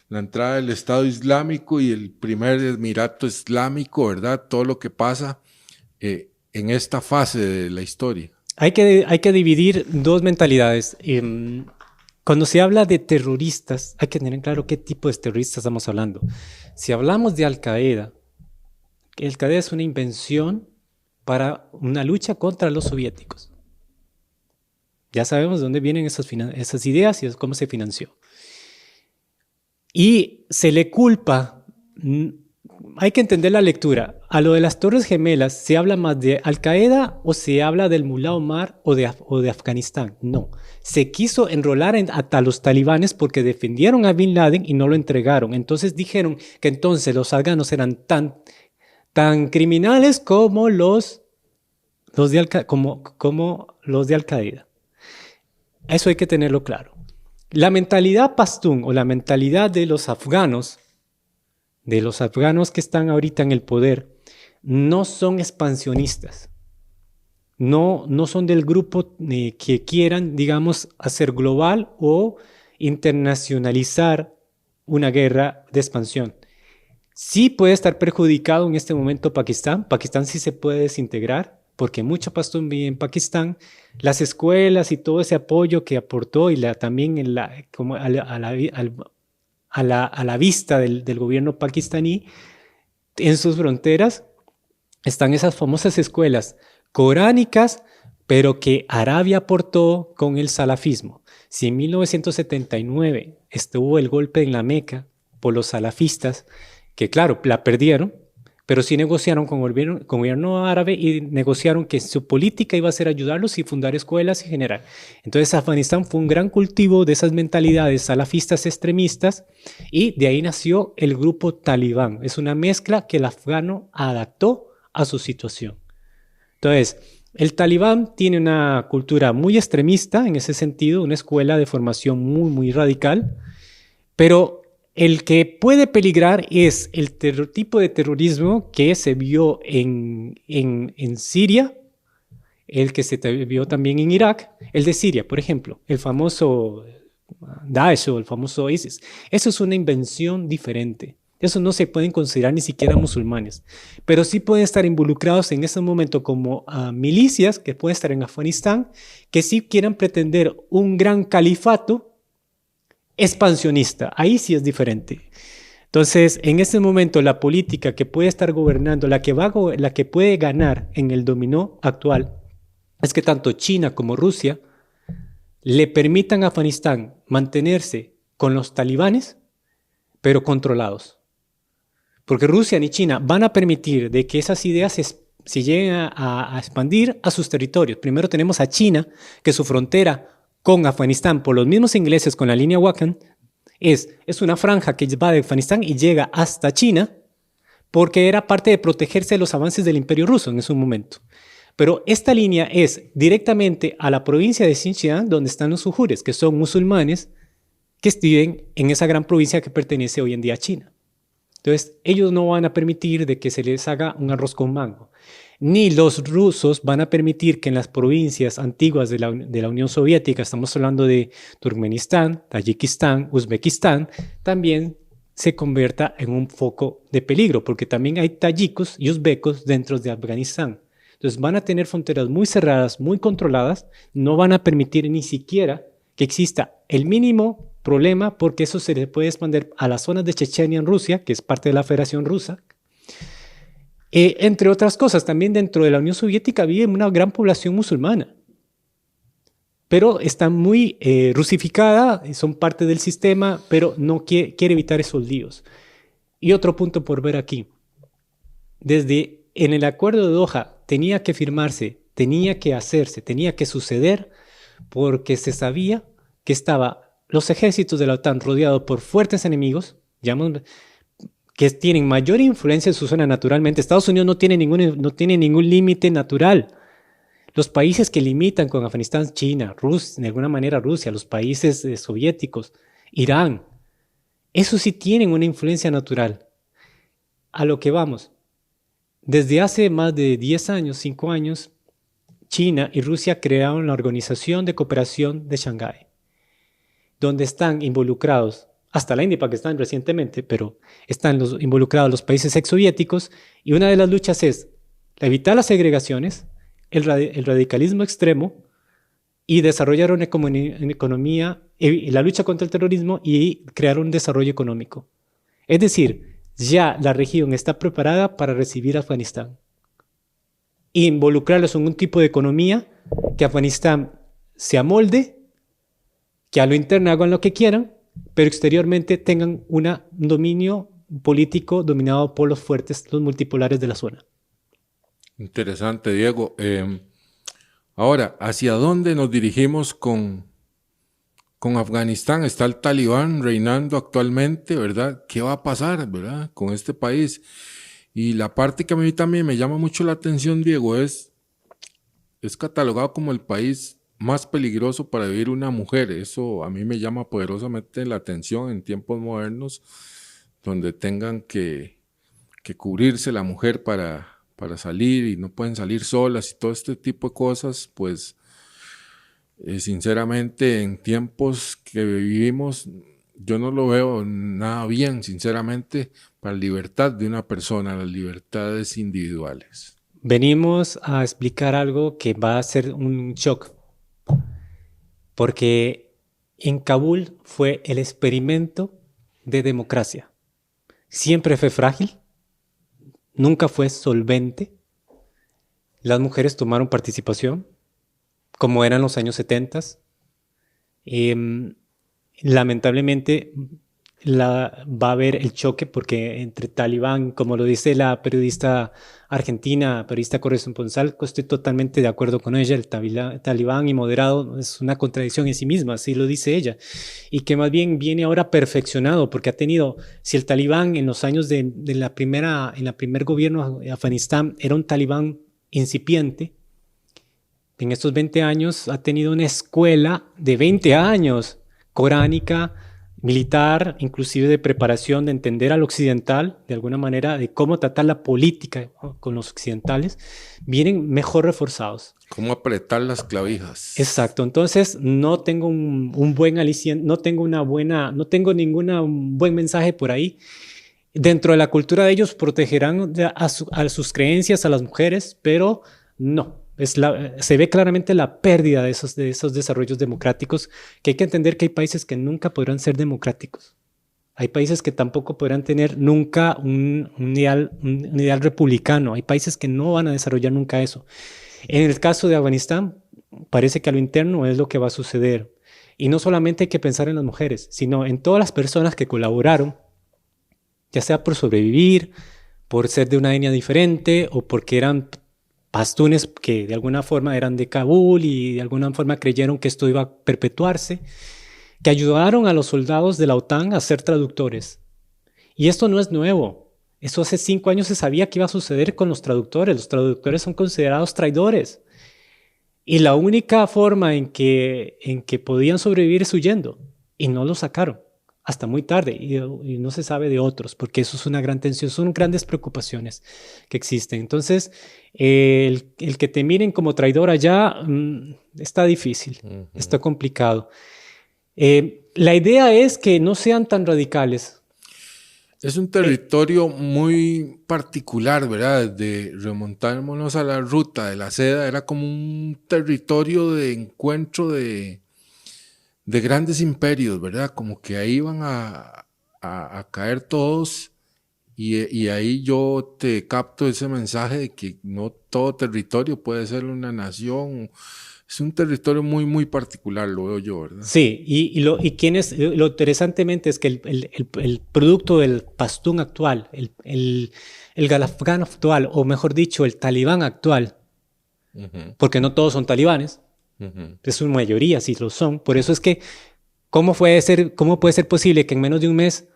La entrada del Estado Islámico y el primer Emirato Islámico, ¿verdad? Todo lo que pasa en esta fase de la historia. Hay que dividir dos mentalidades. Cuando se habla de terroristas, hay que tener claro qué tipo de terroristas estamos hablando. Si hablamos de Al-Qaeda es una invención para una lucha contra los soviéticos. Ya sabemos de dónde vienen esas ideas y cómo se financió. Y se le culpa hay que entender la lectura. A lo de las Torres Gemelas, ¿se habla más de Al-Qaeda o se habla del Mullah Omar o de Afganistán? No. Se quiso enrolar hasta los talibanes porque defendieron a Bin Laden y no lo entregaron. Entonces dijeron que entonces los afganos eran tan criminales como los de Al-Qaeda. Eso hay que tenerlo claro. La mentalidad pastún o la mentalidad de los afganos que están ahorita en el poder, no son expansionistas. No son del grupo que quieran, digamos, hacer global o internacionalizar una guerra de expansión. Sí puede estar perjudicado en este momento Pakistán. Pakistán sí se puede desintegrar porque mucho pastún vive en Pakistán. Las escuelas y todo ese apoyo que aportó y también a la vista del gobierno pakistaní, en sus fronteras están esas famosas escuelas coránicas, pero que Arabia aportó con el salafismo. Si en 1979 estuvo el golpe en la Meca por los salafistas, que claro, la perdieron, pero sí negociaron con el gobierno árabe y negociaron que su política iba a ser ayudarlos y fundar escuelas y generar. Entonces Afganistán fue un gran cultivo de esas mentalidades salafistas extremistas y de ahí nació el grupo talibán. Es una mezcla que el afgano adaptó a su situación. Entonces, el talibán tiene una cultura muy extremista en ese sentido, una escuela de formación muy, muy radical, pero el que puede peligrar es el tipo de terrorismo que se vio en Siria, el que se vio también en Irak, el de Siria, por ejemplo, el famoso Daesh o el famoso ISIS. Eso es una invención diferente. Eso no se pueden considerar ni siquiera musulmanes, pero sí pueden estar involucrados en ese momento como milicias que pueden estar en Afganistán, que sí quieran pretender un gran califato expansionista. Ahí sí es diferente. Entonces, en este momento, la política que puede estar gobernando, la que puede ganar en el dominó actual, es que tanto China como Rusia le permitan a Afganistán mantenerse con los talibanes, pero controlados. Porque Rusia ni China van a permitir de que esas ideas se lleguen a expandir a sus territorios. Primero tenemos a China, que su frontera con Afganistán, por los mismos ingleses con la línea Wakhan, es una franja que va de Afganistán y llega hasta China, porque era parte de protegerse de los avances del Imperio Ruso en ese momento. Pero esta línea es directamente a la provincia de Xinjiang, donde están los ujures, que son musulmanes que viven en esa gran provincia que pertenece hoy en día a China. Entonces, ellos no van a permitir de que se les haga un arroz con mango. Ni los rusos van a permitir que en las provincias antiguas de la Unión Soviética, estamos hablando de Turkmenistán, Tayikistán, Uzbekistán, también se convierta en un foco de peligro, porque también hay tayikos y uzbecos dentro de Afganistán. Entonces van a tener fronteras muy cerradas, muy controladas, no van a permitir ni siquiera que exista el mínimo problema, porque eso se le puede expandir a las zonas de Chechenia en Rusia, que es parte de la Federación Rusa. Entre otras cosas, también dentro de la Unión Soviética vive una gran población musulmana, pero está muy rusificada, son parte del sistema, pero no quiere evitar esos líos. Y otro punto por ver aquí. En el acuerdo de Doha tenía que firmarse, tenía que hacerse, tenía que suceder, porque se sabía que estaban los ejércitos de la OTAN rodeados por fuertes enemigos, que tienen mayor influencia en su zona naturalmente. Estados Unidos no tiene ningún límite natural. Los países que limitan con Afganistán, China, Rusia, de alguna manera Rusia, los países soviéticos, Irán, esos sí tienen una influencia natural. A lo que vamos. Desde hace más de 10 años, 5 años, China y Rusia crearon la Organización de Cooperación de Shanghái, donde están involucrados, hasta la India y Pakistán recientemente, pero están involucrados los países exsoviéticos, y una de las luchas es evitar las segregaciones, el radicalismo extremo, y desarrollar una economía, la lucha contra el terrorismo y crear un desarrollo económico. Es decir, ya la región está preparada para recibir a Afganistán. E involucrarlos en un tipo de economía que Afganistán se amolde, que a lo interno hagan lo que quieran, pero exteriormente tengan un dominio político dominado por los fuertes, los multipolares de la zona. Interesante, Diego. Ahora, ¿hacia dónde nos dirigimos con Afganistán? Está el Talibán reinando actualmente, ¿verdad? ¿Qué va a pasar, verdad, con este país? Y la parte que a mí también me llama mucho la atención, Diego, es catalogado como el país más peligroso para vivir una mujer. Eso a mí me llama poderosamente la atención en tiempos modernos, donde tengan que cubrirse la mujer para salir y no pueden salir solas y todo este tipo de cosas, pues sinceramente en tiempos que vivimos yo no lo veo nada bien, sinceramente, para la libertad de una persona, las libertades individuales. Venimos a explicar algo que va a ser un shock, porque en Kabul fue el experimento de democracia. Siempre fue frágil, nunca fue solvente. Las mujeres tomaron participación, como eran los años 70. Lamentablemente va a haber el choque porque entre Talibán, como lo dice la periodista argentina, periodista corresponsal, estoy totalmente de acuerdo con ella, el Talibán y moderado es una contradicción en sí misma, así lo dice ella, y que más bien viene ahora perfeccionado porque ha tenido, si el Talibán en los años en el primer gobierno de Afganistán era un Talibán incipiente, en estos 20 años ha tenido una escuela de 20 años coránica, militar, inclusive de preparación, de entender al occidental, de alguna manera, de cómo tratar la política, ¿no?, con los occidentales, vienen mejor reforzados. ¿Cómo apretar las clavijas? Exacto. Entonces, no tengo un buen aliciente, no tengo ningún buen mensaje por ahí. Dentro de la cultura de ellos protegerán a sus creencias, a las mujeres, pero no. Se ve claramente la pérdida de esos desarrollos democráticos, que hay que entender que hay países que nunca podrán ser democráticos. Hay países que tampoco podrán tener nunca un ideal republicano. Hay países que no van a desarrollar nunca eso. En el caso de Afganistán, parece que a lo interno es lo que va a suceder. Y no solamente hay que pensar en las mujeres, sino en todas las personas que colaboraron, ya sea por sobrevivir, por ser de una etnia diferente o porque eran pastunes que de alguna forma eran de Kabul y de alguna forma creyeron que esto iba a perpetuarse, que ayudaron a los soldados de la OTAN a ser traductores. Y esto no es nuevo. Eso hace 5 años se sabía que iba a suceder con los traductores. Los traductores son considerados traidores. Y la única forma en que podían sobrevivir es huyendo. Y no lo sacaron hasta muy tarde. Y no se sabe de otros, porque eso es una gran tensión. Son grandes preocupaciones que existen. Entonces, el que te miren como traidor allá está difícil, está complicado. La idea es que no sean tan radicales. Es un territorio muy particular, ¿verdad? De remontarnos a la ruta de la seda, era como un territorio de encuentro de grandes imperios, ¿verdad? Como que ahí iban a caer todos y ahí yo te capto ese mensaje de que no todo territorio puede ser una nación. Es un territorio muy, muy particular, lo veo yo, ¿verdad? Sí, lo interesantemente es que el producto del pastún actual, el afgano actual, o mejor dicho, el talibán actual, porque no todos son talibanes, es una mayoría, sí lo son. Por eso es que, ¿cómo puede ser posible que en menos de un mes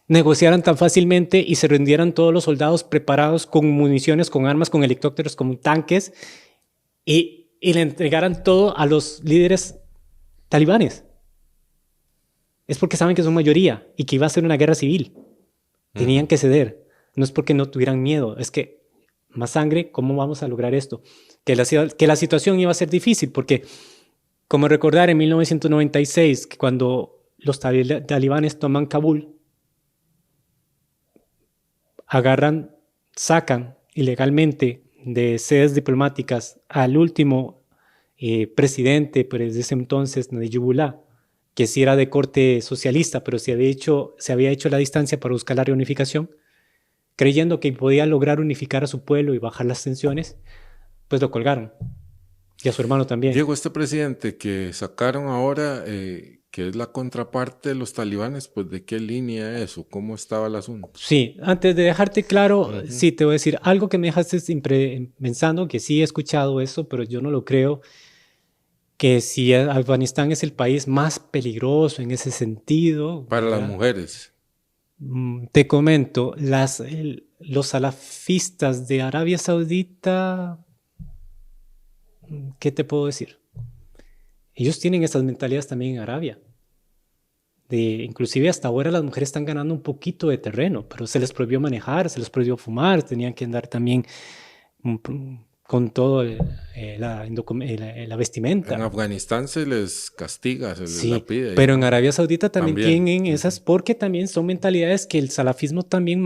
negociaran tan fácilmente y se rindieran todos los soldados preparados con municiones, con armas, con helicópteros, con tanques, y le entregaran todo a los líderes talibanes? Es porque saben que son mayoría y que iba a ser una guerra civil. Tenían que ceder. No es porque no tuvieran miedo, es que más sangre, ¿cómo vamos a lograr esto? Que la situación iba a ser difícil porque, como recordar en 1996, que cuando los talibanes toman Kabul, sacan ilegalmente de sedes diplomáticas al último presidente, pues, de ese entonces, Nayibullah, que sí era de corte socialista, pero se había hecho la distancia para buscar la reunificación, creyendo que podía lograr unificar a su pueblo y bajar las tensiones, pues lo colgaron. Y a su hermano también. Diego, este presidente que sacaron ahora, que que es la contraparte de los talibanes, pues ¿de qué línea es o cómo estaba el asunto? Sí, antes de dejarte claro, sí, te voy a decir algo que me dejaste siempre pensando, que sí he escuchado eso, pero yo no lo creo, que si Afganistán es el país más peligroso en ese sentido. Para ¿verdad? las mujeres. Te comento, los salafistas de Arabia Saudita, ¿qué te puedo decir? Ellos tienen esas mentalidades también en Arabia. Inclusive hasta ahora las mujeres están ganando un poquito de terreno, pero se les prohibió manejar, se les prohibió fumar, tenían que andar también con todo la vestimenta. En Afganistán se les castiga, se les la pide. Pero en Arabia Saudita también tienen esas, porque también son mentalidades que el salafismo también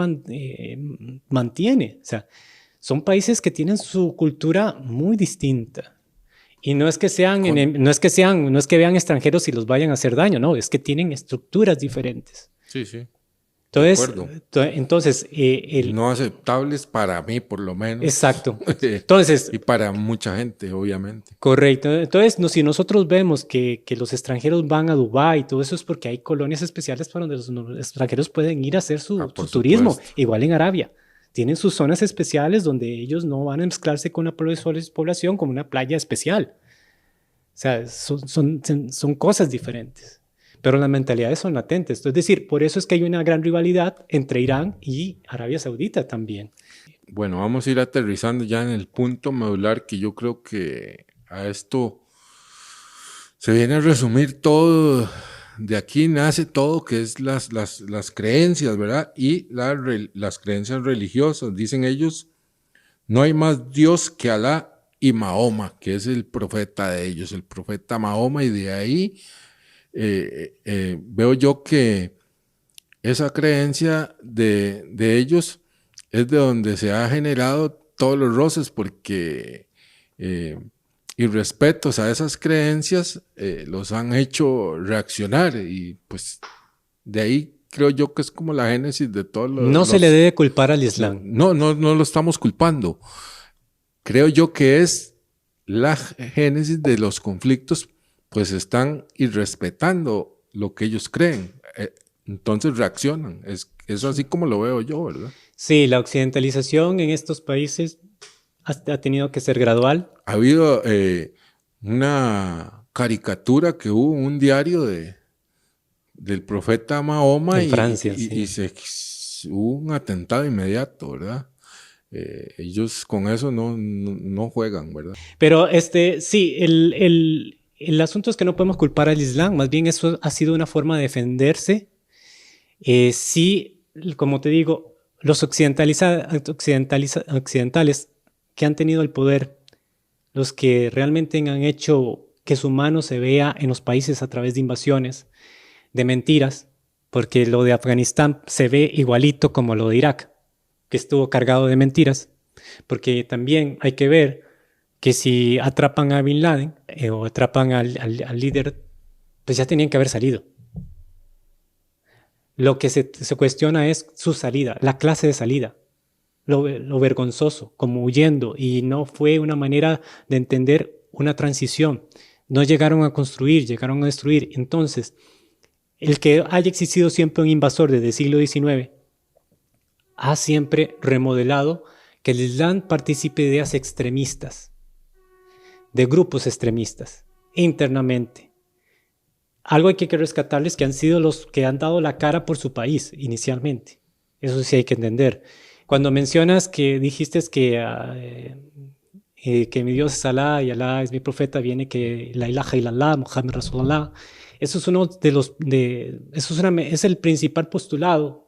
mantiene. O sea, son países que tienen su cultura muy distinta. Y no es que vean extranjeros y los vayan a hacer daño, no, es que tienen estructuras diferentes. Sí, sí. Entonces, no aceptables para mí, por lo menos. Exacto. Entonces, y para mucha gente, obviamente. Correcto. Entonces, si nosotros vemos que los extranjeros van a Dubái y todo eso, es porque hay colonias especiales para donde los extranjeros pueden ir a hacer su turismo. Igual en Arabia. Tienen sus zonas especiales donde ellos no van a mezclarse con la población como una playa especial. O sea, son cosas diferentes. Pero las mentalidades son latentes. Es decir, por eso es que hay una gran rivalidad entre Irán y Arabia Saudita también. Bueno, vamos a ir aterrizando ya en el punto medular, que yo creo que a esto se viene a resumir todo. De aquí nace todo, que es las creencias, ¿verdad? Y las creencias religiosas. Dicen ellos, no hay más Dios que Alá y Mahoma, que es el profeta de ellos, el profeta Mahoma, y de ahí veo yo que esa creencia de ellos es de donde se ha generado todos los roces, porque irrespetos a esas creencias los han hecho reaccionar, y pues de ahí creo yo que es como la génesis de todo lo. No se le debe culpar al Islam. No lo estamos culpando. Creo yo que es la génesis de los conflictos, pues están irrespetando lo que ellos creen. Entonces reaccionan. Es así como lo veo yo, ¿verdad? Sí, la occidentalización en estos países ha tenido que ser gradual. Ha habido una caricatura que hubo en un diario del profeta Mahoma en Francia, y hubo un atentado inmediato, ¿verdad? Ellos con eso no juegan, ¿verdad? Pero sí, el asunto es que no podemos culpar al Islam, más bien eso ha sido una forma de defenderse. Sí, como te digo, los occidentales que han tenido el poder, los que realmente han hecho que su mano se vea en los países a través de invasiones, de mentiras, porque lo de Afganistán se ve igualito como lo de Irak, que estuvo cargado de mentiras, porque también hay que ver que si atrapan a Bin Laden o atrapan al líder, pues ya tenían que haber salido. Lo que se cuestiona es su salida, la clase de salida, lo vergonzoso, como huyendo, y no fue una manera de entender una transición. No llegaron a construir, llegaron a destruir. Entonces, el que haya existido siempre un invasor desde el siglo XIX ha siempre remodelado que el Islam participe de ideas extremistas, de grupos extremistas, internamente. Algo que hay que rescatarles que han sido los que han dado la cara por su país inicialmente. Eso sí hay que entender. Cuando mencionas que dijiste que mi Dios es Alá y Alá es mi profeta, viene que la ilaha illallah, Muhammad Rasulullah. Eso es uno de los es el principal postulado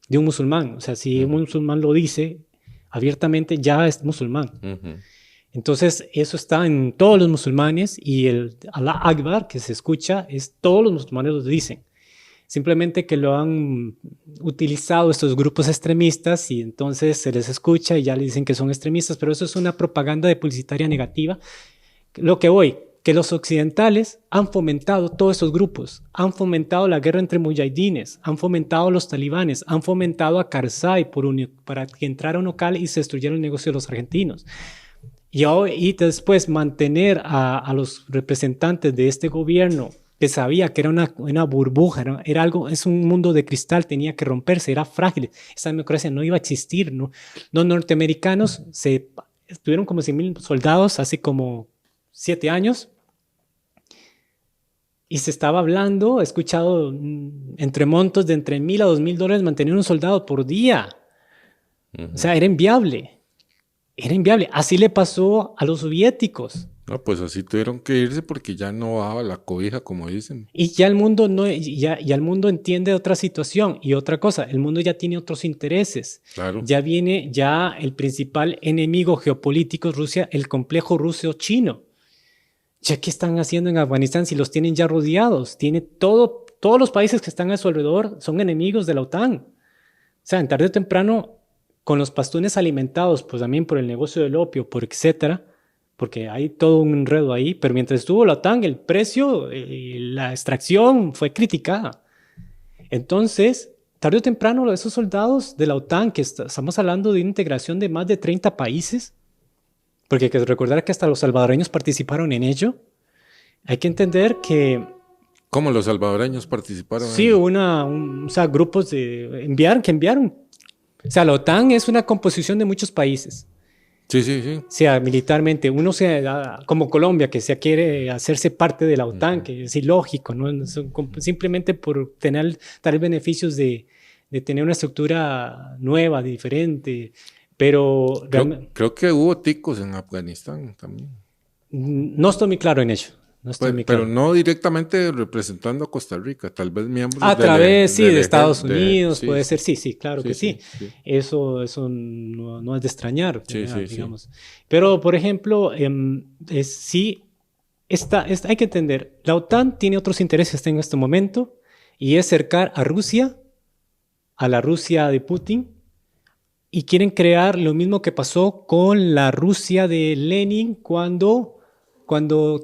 de un musulmán. O sea, si un musulmán lo dice abiertamente, ya es musulmán. Entonces, eso está en todos los musulmanes, y el Allah Akbar que se escucha, todos los musulmanes lo dicen. Simplemente que lo han utilizado estos grupos extremistas y entonces se les escucha y ya le dicen que son extremistas, pero eso es una propaganda de publicitaria negativa. Lo que voy, que los occidentales han fomentado todos esos grupos, han fomentado la guerra entre mujahidines, han fomentado los talibanes, han fomentado a Karzai para que entrara un local y se destruyera el negocio de los argentinos. Y después mantener a los representantes de este gobierno que sabía que era una burbuja, era algo, es un mundo de cristal, tenía que romperse, era frágil. Esa democracia no iba a existir, ¿no? Los norteamericanos tuvieron como 100,000 soldados hace como 7 años y se estaba hablando, he escuchado entre montos de entre $1,000 a $2,000 mantener un soldado por día. O sea, era inviable. Era inviable. Así le pasó a los soviéticos. No, pues así tuvieron que irse porque ya no bajaba la cobija, como dicen. Y ya el mundo ya el mundo entiende otra situación y otra cosa. El mundo ya tiene otros intereses. Claro. Ya viene el principal enemigo geopolítico es Rusia, el complejo ruso-chino. ¿Ya qué están haciendo en Afganistán si los tienen ya rodeados? Todos los países que están a su alrededor son enemigos de la OTAN. O sea, en tarde o temprano, con los pastunes alimentados, pues también por el negocio del opio, por etcétera, porque hay todo un enredo ahí, pero mientras estuvo la OTAN, el precio y la extracción fue criticada. Entonces, tarde o temprano, esos soldados de la OTAN, que estamos hablando de una integración de más de 30 países, porque hay que recordar que hasta los salvadoreños participaron en ello, hay que entender que... ¿Cómo los salvadoreños participaron? Sí, o sea, grupos que enviaron. O sea, la OTAN es una composición de muchos países. Sí, sí, sí. O sea, militarmente, como Colombia, que se quiere hacerse parte de la OTAN, que es ilógico, ¿no? Simplemente por tener tal beneficios de tener una estructura nueva, diferente, pero... Creo que hubo ticos en Afganistán también. No estoy muy claro en ello. No estoy muy claro. Pero no directamente representando a Costa Rica, tal vez miembros a través, sí, de Estados Unidos, sí, puede ser, sí, claro que sí. Eso no es de extrañar, sí, digamos. Sí. Pero, por ejemplo, sí, hay que entender, la OTAN tiene otros intereses en este momento y es cercar a Rusia, a la Rusia de Putin, y quieren crear lo mismo que pasó con la Rusia de Lenin cuando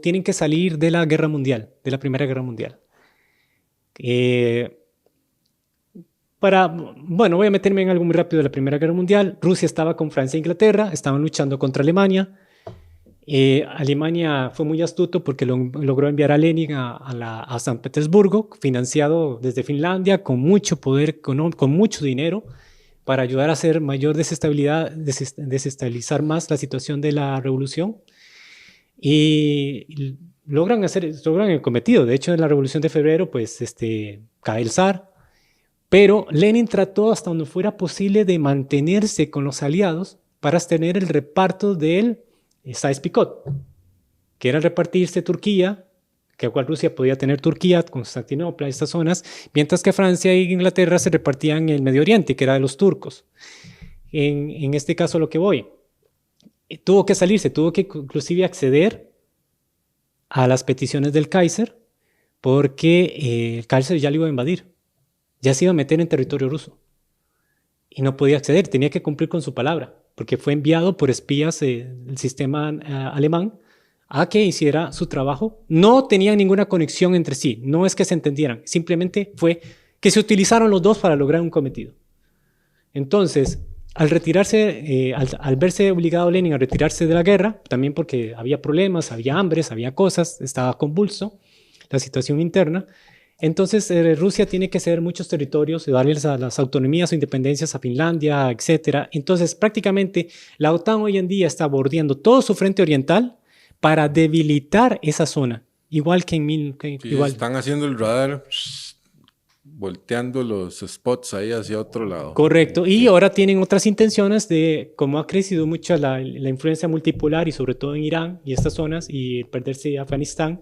tienen que salir de la guerra mundial, de la Primera Guerra Mundial. Voy a meterme en algo muy rápido de la Primera Guerra Mundial. Rusia estaba con Francia e Inglaterra, estaban luchando contra Alemania. Alemania fue muy astuto porque logró enviar a Lenin a San Petersburgo, financiado desde Finlandia, con mucho poder, con mucho dinero, para ayudar a hacer mayor desestabilizar más la situación de la revolución. Y logran el cometido. De hecho, en la Revolución de Febrero, pues, cae el zar. Pero Lenin trató hasta donde fuera posible de mantenerse con los aliados para tener el reparto del Sykes-Picot, que era repartirse Turquía, que cual Rusia podía tener Turquía, Constantinopla, estas zonas, mientras que Francia e Inglaterra se repartían el Medio Oriente, que era de los turcos. En este caso, lo que voy. Tuvo que salirse, tuvo que inclusive acceder a las peticiones del Kaiser porque el Kaiser ya lo iba a invadir, ya se iba a meter en territorio ruso y no podía acceder, tenía que cumplir con su palabra porque fue enviado por espías del sistema alemán a que hiciera su trabajo. No tenían ninguna conexión entre sí, no es que se entendieran, simplemente fue que se utilizaron los dos para lograr un cometido. Entonces, al retirarse, al verse obligado Lenin a retirarse de la guerra, también porque había problemas, había hambres, había cosas, estaba convulso la situación interna, entonces Rusia tiene que ceder muchos territorios y darles a las autonomías o independencias a Finlandia, etc. Entonces prácticamente la OTAN hoy en día está bordeando todo su frente oriental para debilitar esa zona, igual que en... igual. Están haciendo el radar... volteando los spots ahí hacia otro lado. Correcto. Y ahora tienen otras intenciones de, como ha crecido mucho la influencia multipolar y sobre todo en Irán y estas zonas y perderse Afganistán,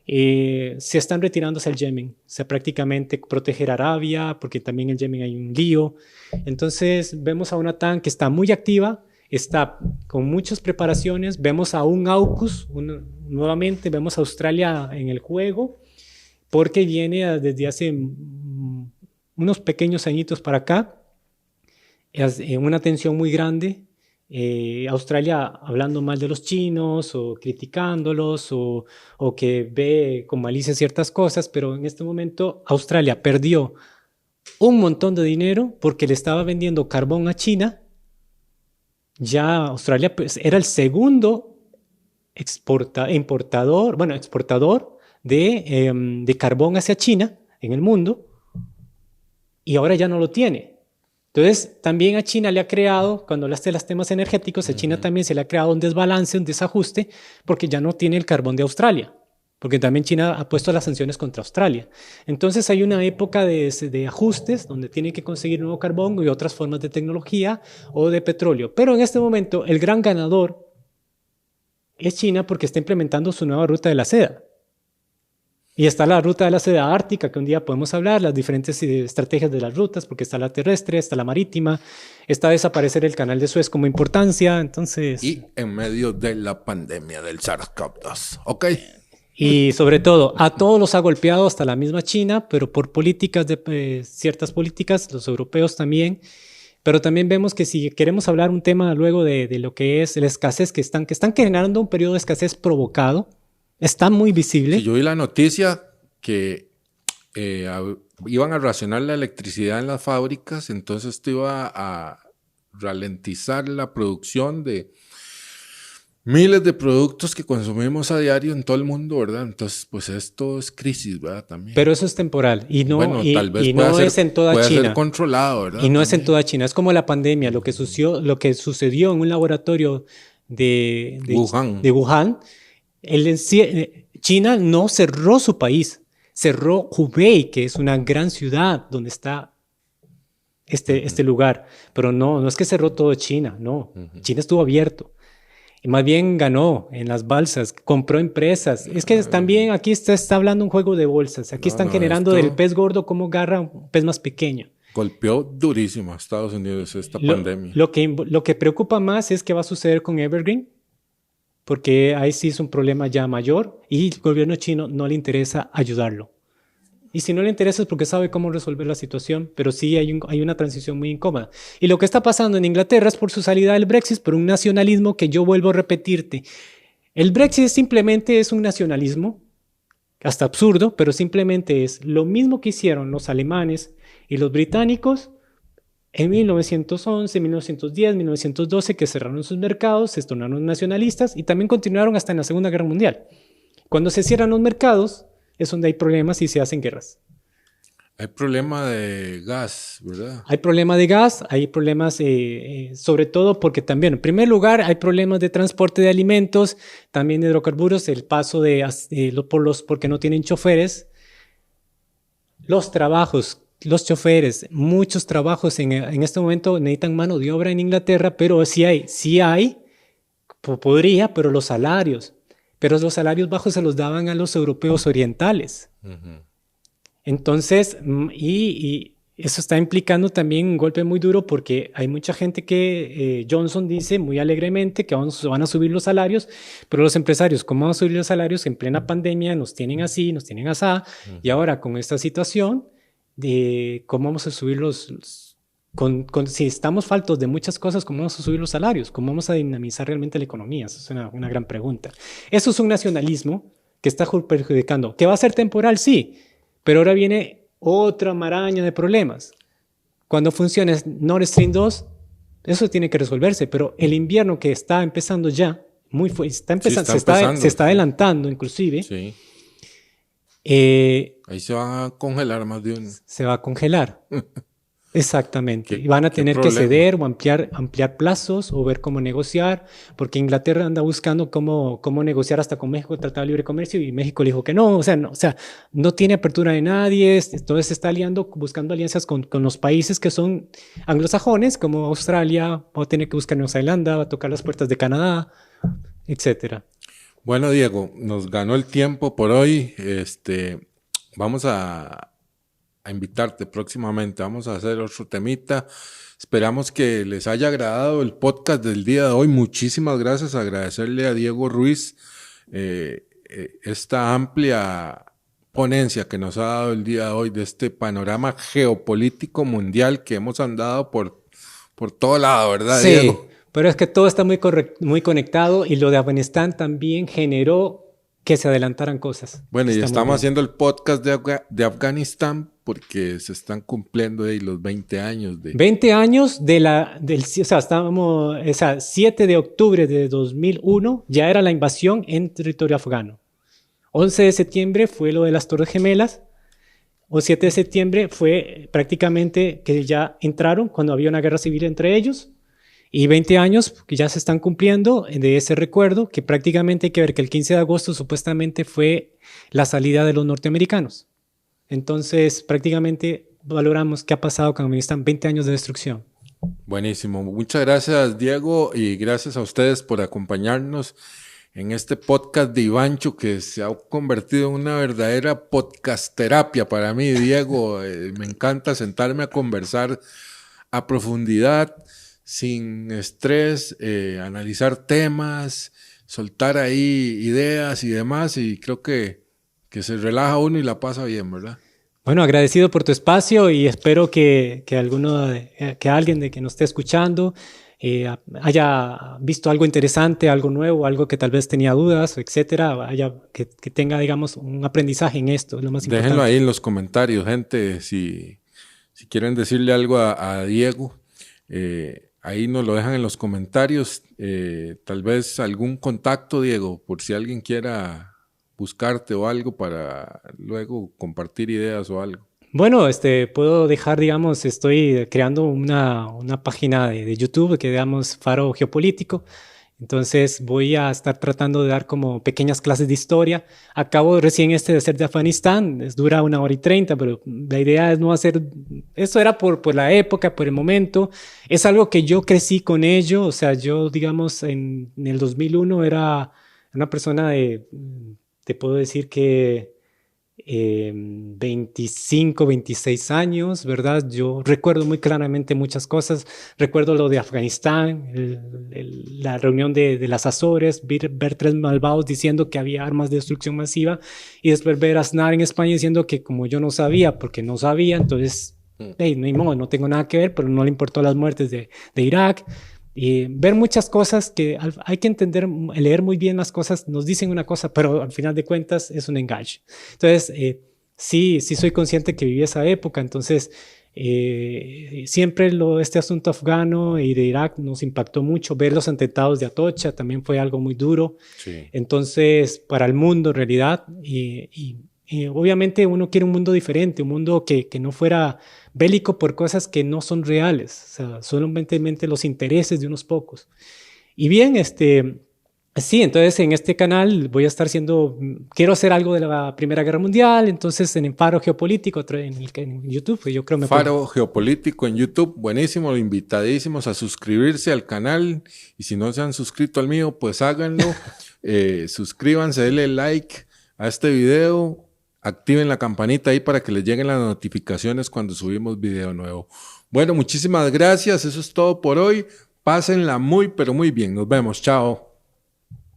se están retirando hacia el Yemen. O sea, prácticamente proteger Arabia, porque también en el Yemen hay un lío. Entonces vemos a una OTAN que está muy activa, está con muchas preparaciones. Vemos a un AUKUS, nuevamente vemos a Australia en el juego, porque viene desde hace unos pequeños añitos para acá, una tensión muy grande, Australia hablando mal de los chinos o criticándolos o que ve con malicia ciertas cosas, pero en este momento Australia perdió un montón de dinero porque le estaba vendiendo carbón a China. Ya Australia pues, era el segundo exportador de carbón hacia China en el mundo y ahora ya no lo tiene. Entonces, también a China le ha creado, cuando hablaste de los temas energéticos, a China también se le ha creado un desbalance, un desajuste, porque ya no tiene el carbón de Australia, porque también China ha puesto las sanciones contra Australia. Entonces, hay una época de ajustes donde tiene que conseguir nuevo carbón y otras formas de tecnología o de petróleo. Pero en este momento, el gran ganador es China porque está implementando su nueva ruta de la seda. Y está la ruta de la seda ártica, que un día podemos hablar, las diferentes estrategias de las rutas, porque está la terrestre, está la marítima, está desaparecer el canal de Suez como importancia, entonces... Y en medio de la pandemia del SARS-CoV-2, ¿ok? Y sobre todo, a todos los ha golpeado, hasta la misma China, pero por políticas, ciertas políticas, los europeos también. Pero también vemos que si queremos hablar un tema luego de lo que es la escasez, que están generando un periodo de escasez provocado, está muy visible. Sí, yo vi la noticia que iban a racionar la electricidad en las fábricas, entonces esto iba a ralentizar la producción de miles de productos que consumimos a diario en todo el mundo, ¿verdad? Entonces, pues esto es crisis, ¿verdad? También. Pero eso es temporal y no, bueno, tal vez y no ser, es en toda puede China. Ser controlado, ¿verdad? Y no también. Es en toda China. Es como la pandemia, lo que sucedió en un laboratorio de Wuhan. China no cerró su país, cerró Hubei, que es una gran ciudad donde está este lugar. Pero no es que cerró todo China, no. China estuvo abierto. Y más bien ganó en las bolsas, compró empresas. Es que también aquí está hablando un juego de bolsas. Aquí están generando del pez gordo cómo agarra un pez más pequeño. Golpeó durísimo a Estados Unidos esta pandemia. Lo que preocupa más es qué va a suceder con Evergreen, porque ahí sí es un problema ya mayor y el gobierno chino no le interesa ayudarlo. Y si no le interesa es porque sabe cómo resolver la situación, pero sí hay una transición muy incómoda. Y lo que está pasando en Inglaterra es por su salida del Brexit, por un nacionalismo que yo vuelvo a repetirte. El Brexit simplemente es un nacionalismo, hasta absurdo, pero simplemente es lo mismo que hicieron los alemanes y los británicos en 1911, 1910, 1912, que cerraron sus mercados, se tornaron nacionalistas y también continuaron hasta en la Segunda Guerra Mundial. Cuando se cierran los mercados, es donde hay problemas y se hacen guerras. Hay problema de gas, ¿verdad? Hay problema de gas, hay problemas sobre todo porque también, en primer lugar, hay problemas de transporte de alimentos, también de hidrocarburos, el paso porque no tienen choferes. Los trabajos, los choferes, muchos trabajos en este momento necesitan mano de obra en Inglaterra, pero sí hay, podría, pero los salarios bajos se los daban a los europeos orientales. Uh-huh. Entonces, y eso está implicando también un golpe muy duro porque hay mucha gente que Johnson dice muy alegremente que van a subir los salarios, pero los empresarios, ¿cómo van a subir los salarios? En plena pandemia nos tienen así, nos tienen asá, uh-huh. Y ahora con esta situación de cómo vamos a subir si estamos faltos de muchas cosas, ¿cómo vamos a subir los salarios? ¿Cómo vamos a dinamizar realmente la economía? Esa es una gran pregunta. Eso es un nacionalismo que está perjudicando. ¿Que va a ser temporal? Sí, pero ahora viene otra maraña de problemas. Cuando funcione Nord Stream 2, eso tiene que resolverse, pero el invierno que está empezando ya, se está adelantando inclusive. Sí. Ahí se van a congelar más de uno. Se va a congelar. Exactamente. Y van a tener que ceder o ampliar plazos o ver cómo negociar, porque Inglaterra anda buscando cómo negociar hasta con México el Tratado de Libre Comercio y México le dijo que no, no tiene apertura de nadie, entonces se está buscando alianzas con los países que son anglosajones, como Australia, va a tener que buscar Nueva Zelanda, va a tocar las puertas de Canadá, etcétera. Bueno, Diego, nos ganó el tiempo por hoy. Vamos a invitarte próximamente. Vamos a hacer otro temita. Esperamos que les haya agradado el podcast del día de hoy. Muchísimas gracias. Agradecerle a Diego Ruiz esta amplia ponencia que nos ha dado el día de hoy de este panorama geopolítico mundial que hemos andado por todo lado, ¿verdad, sí, Diego? Pero es que todo está muy conectado y lo de Afganistán también generó que se adelantaran cosas. Bueno, y estamos haciendo el podcast de Afganistán porque se están cumpliendo ahí los 20 años. 20 años estábamos, 7 de octubre de 2001 ya era la invasión en territorio afgano. 11 de septiembre fue lo de las Torres Gemelas, o 7 de septiembre fue prácticamente que ya entraron cuando había una guerra civil entre ellos, y 20 años que ya se están cumpliendo de ese recuerdo, que prácticamente hay que ver que el 15 de agosto supuestamente fue la salida de los norteamericanos. Entonces, prácticamente valoramos qué ha pasado con Afganistán, 20 años de destrucción. Buenísimo. Muchas gracias, Diego, y gracias a ustedes por acompañarnos en este podcast de Ivancho, que se ha convertido en una verdadera podcasterapia para mí, Diego. Me encanta sentarme a conversar a profundidad, sin estrés, analizar temas, soltar ahí ideas y demás, y creo que se relaja uno y la pasa bien, ¿verdad? Bueno, agradecido por tu espacio y espero que alguien de que nos esté escuchando haya visto algo interesante, algo nuevo, algo que tal vez tenía dudas, etcétera, que tenga, digamos, un aprendizaje en esto, es lo más importante. Déjenlo ahí en los comentarios, gente, si quieren decirle algo a Diego, ahí nos lo dejan en los comentarios, tal vez algún contacto, Diego, por si alguien quiera buscarte o algo para luego compartir ideas o algo. Bueno, puedo dejar, digamos, estoy creando una página de YouTube que digamos Faro Geopolítico. Entonces voy a estar tratando de dar como pequeñas clases de historia. Acabo recién de hacer de Afganistán, dura 1 hora y 30, pero la idea es no hacer, eso era por la época, por el momento. Es algo que yo crecí con ello, o sea, yo digamos en el 2001 era una persona te puedo decir que 25, 26 años, ¿verdad? Yo recuerdo muy claramente muchas cosas. Recuerdo lo de Afganistán, la reunión de las Azores, ver tres malvados diciendo que había armas de destrucción masiva y después ver a Aznar en España diciendo que como yo no sabía, porque no sabía, entonces, hey, no tengo nada que ver, pero no le importó las muertes de Irak. Y ver muchas cosas que hay que entender, leer muy bien las cosas, nos dicen una cosa, pero al final de cuentas es un engaño. Entonces, sí soy consciente que viví esa época, entonces siempre este asunto afgano y de Irak nos impactó mucho. Ver los atentados de Atocha también fue algo muy duro. Sí. Entonces, para el mundo en realidad, y obviamente uno quiere un mundo diferente, un mundo que no fuera bélico por cosas que no son reales, o sea, solamente los intereses de unos pocos. Y bien, sí, entonces en este canal voy a estar quiero hacer algo de la Primera Guerra Mundial, entonces en Faro Geopolítico, en YouTube, yo creo Faro Geopolítico en YouTube, buenísimo, invitadísimos a suscribirse al canal, y si no se han suscrito al mío, pues háganlo, suscríbanse, denle like a este video, activen la campanita ahí para que les lleguen las notificaciones cuando subimos video nuevo. Bueno, muchísimas gracias. Eso es todo por hoy. Pásenla muy, pero muy bien. Nos vemos. Chao.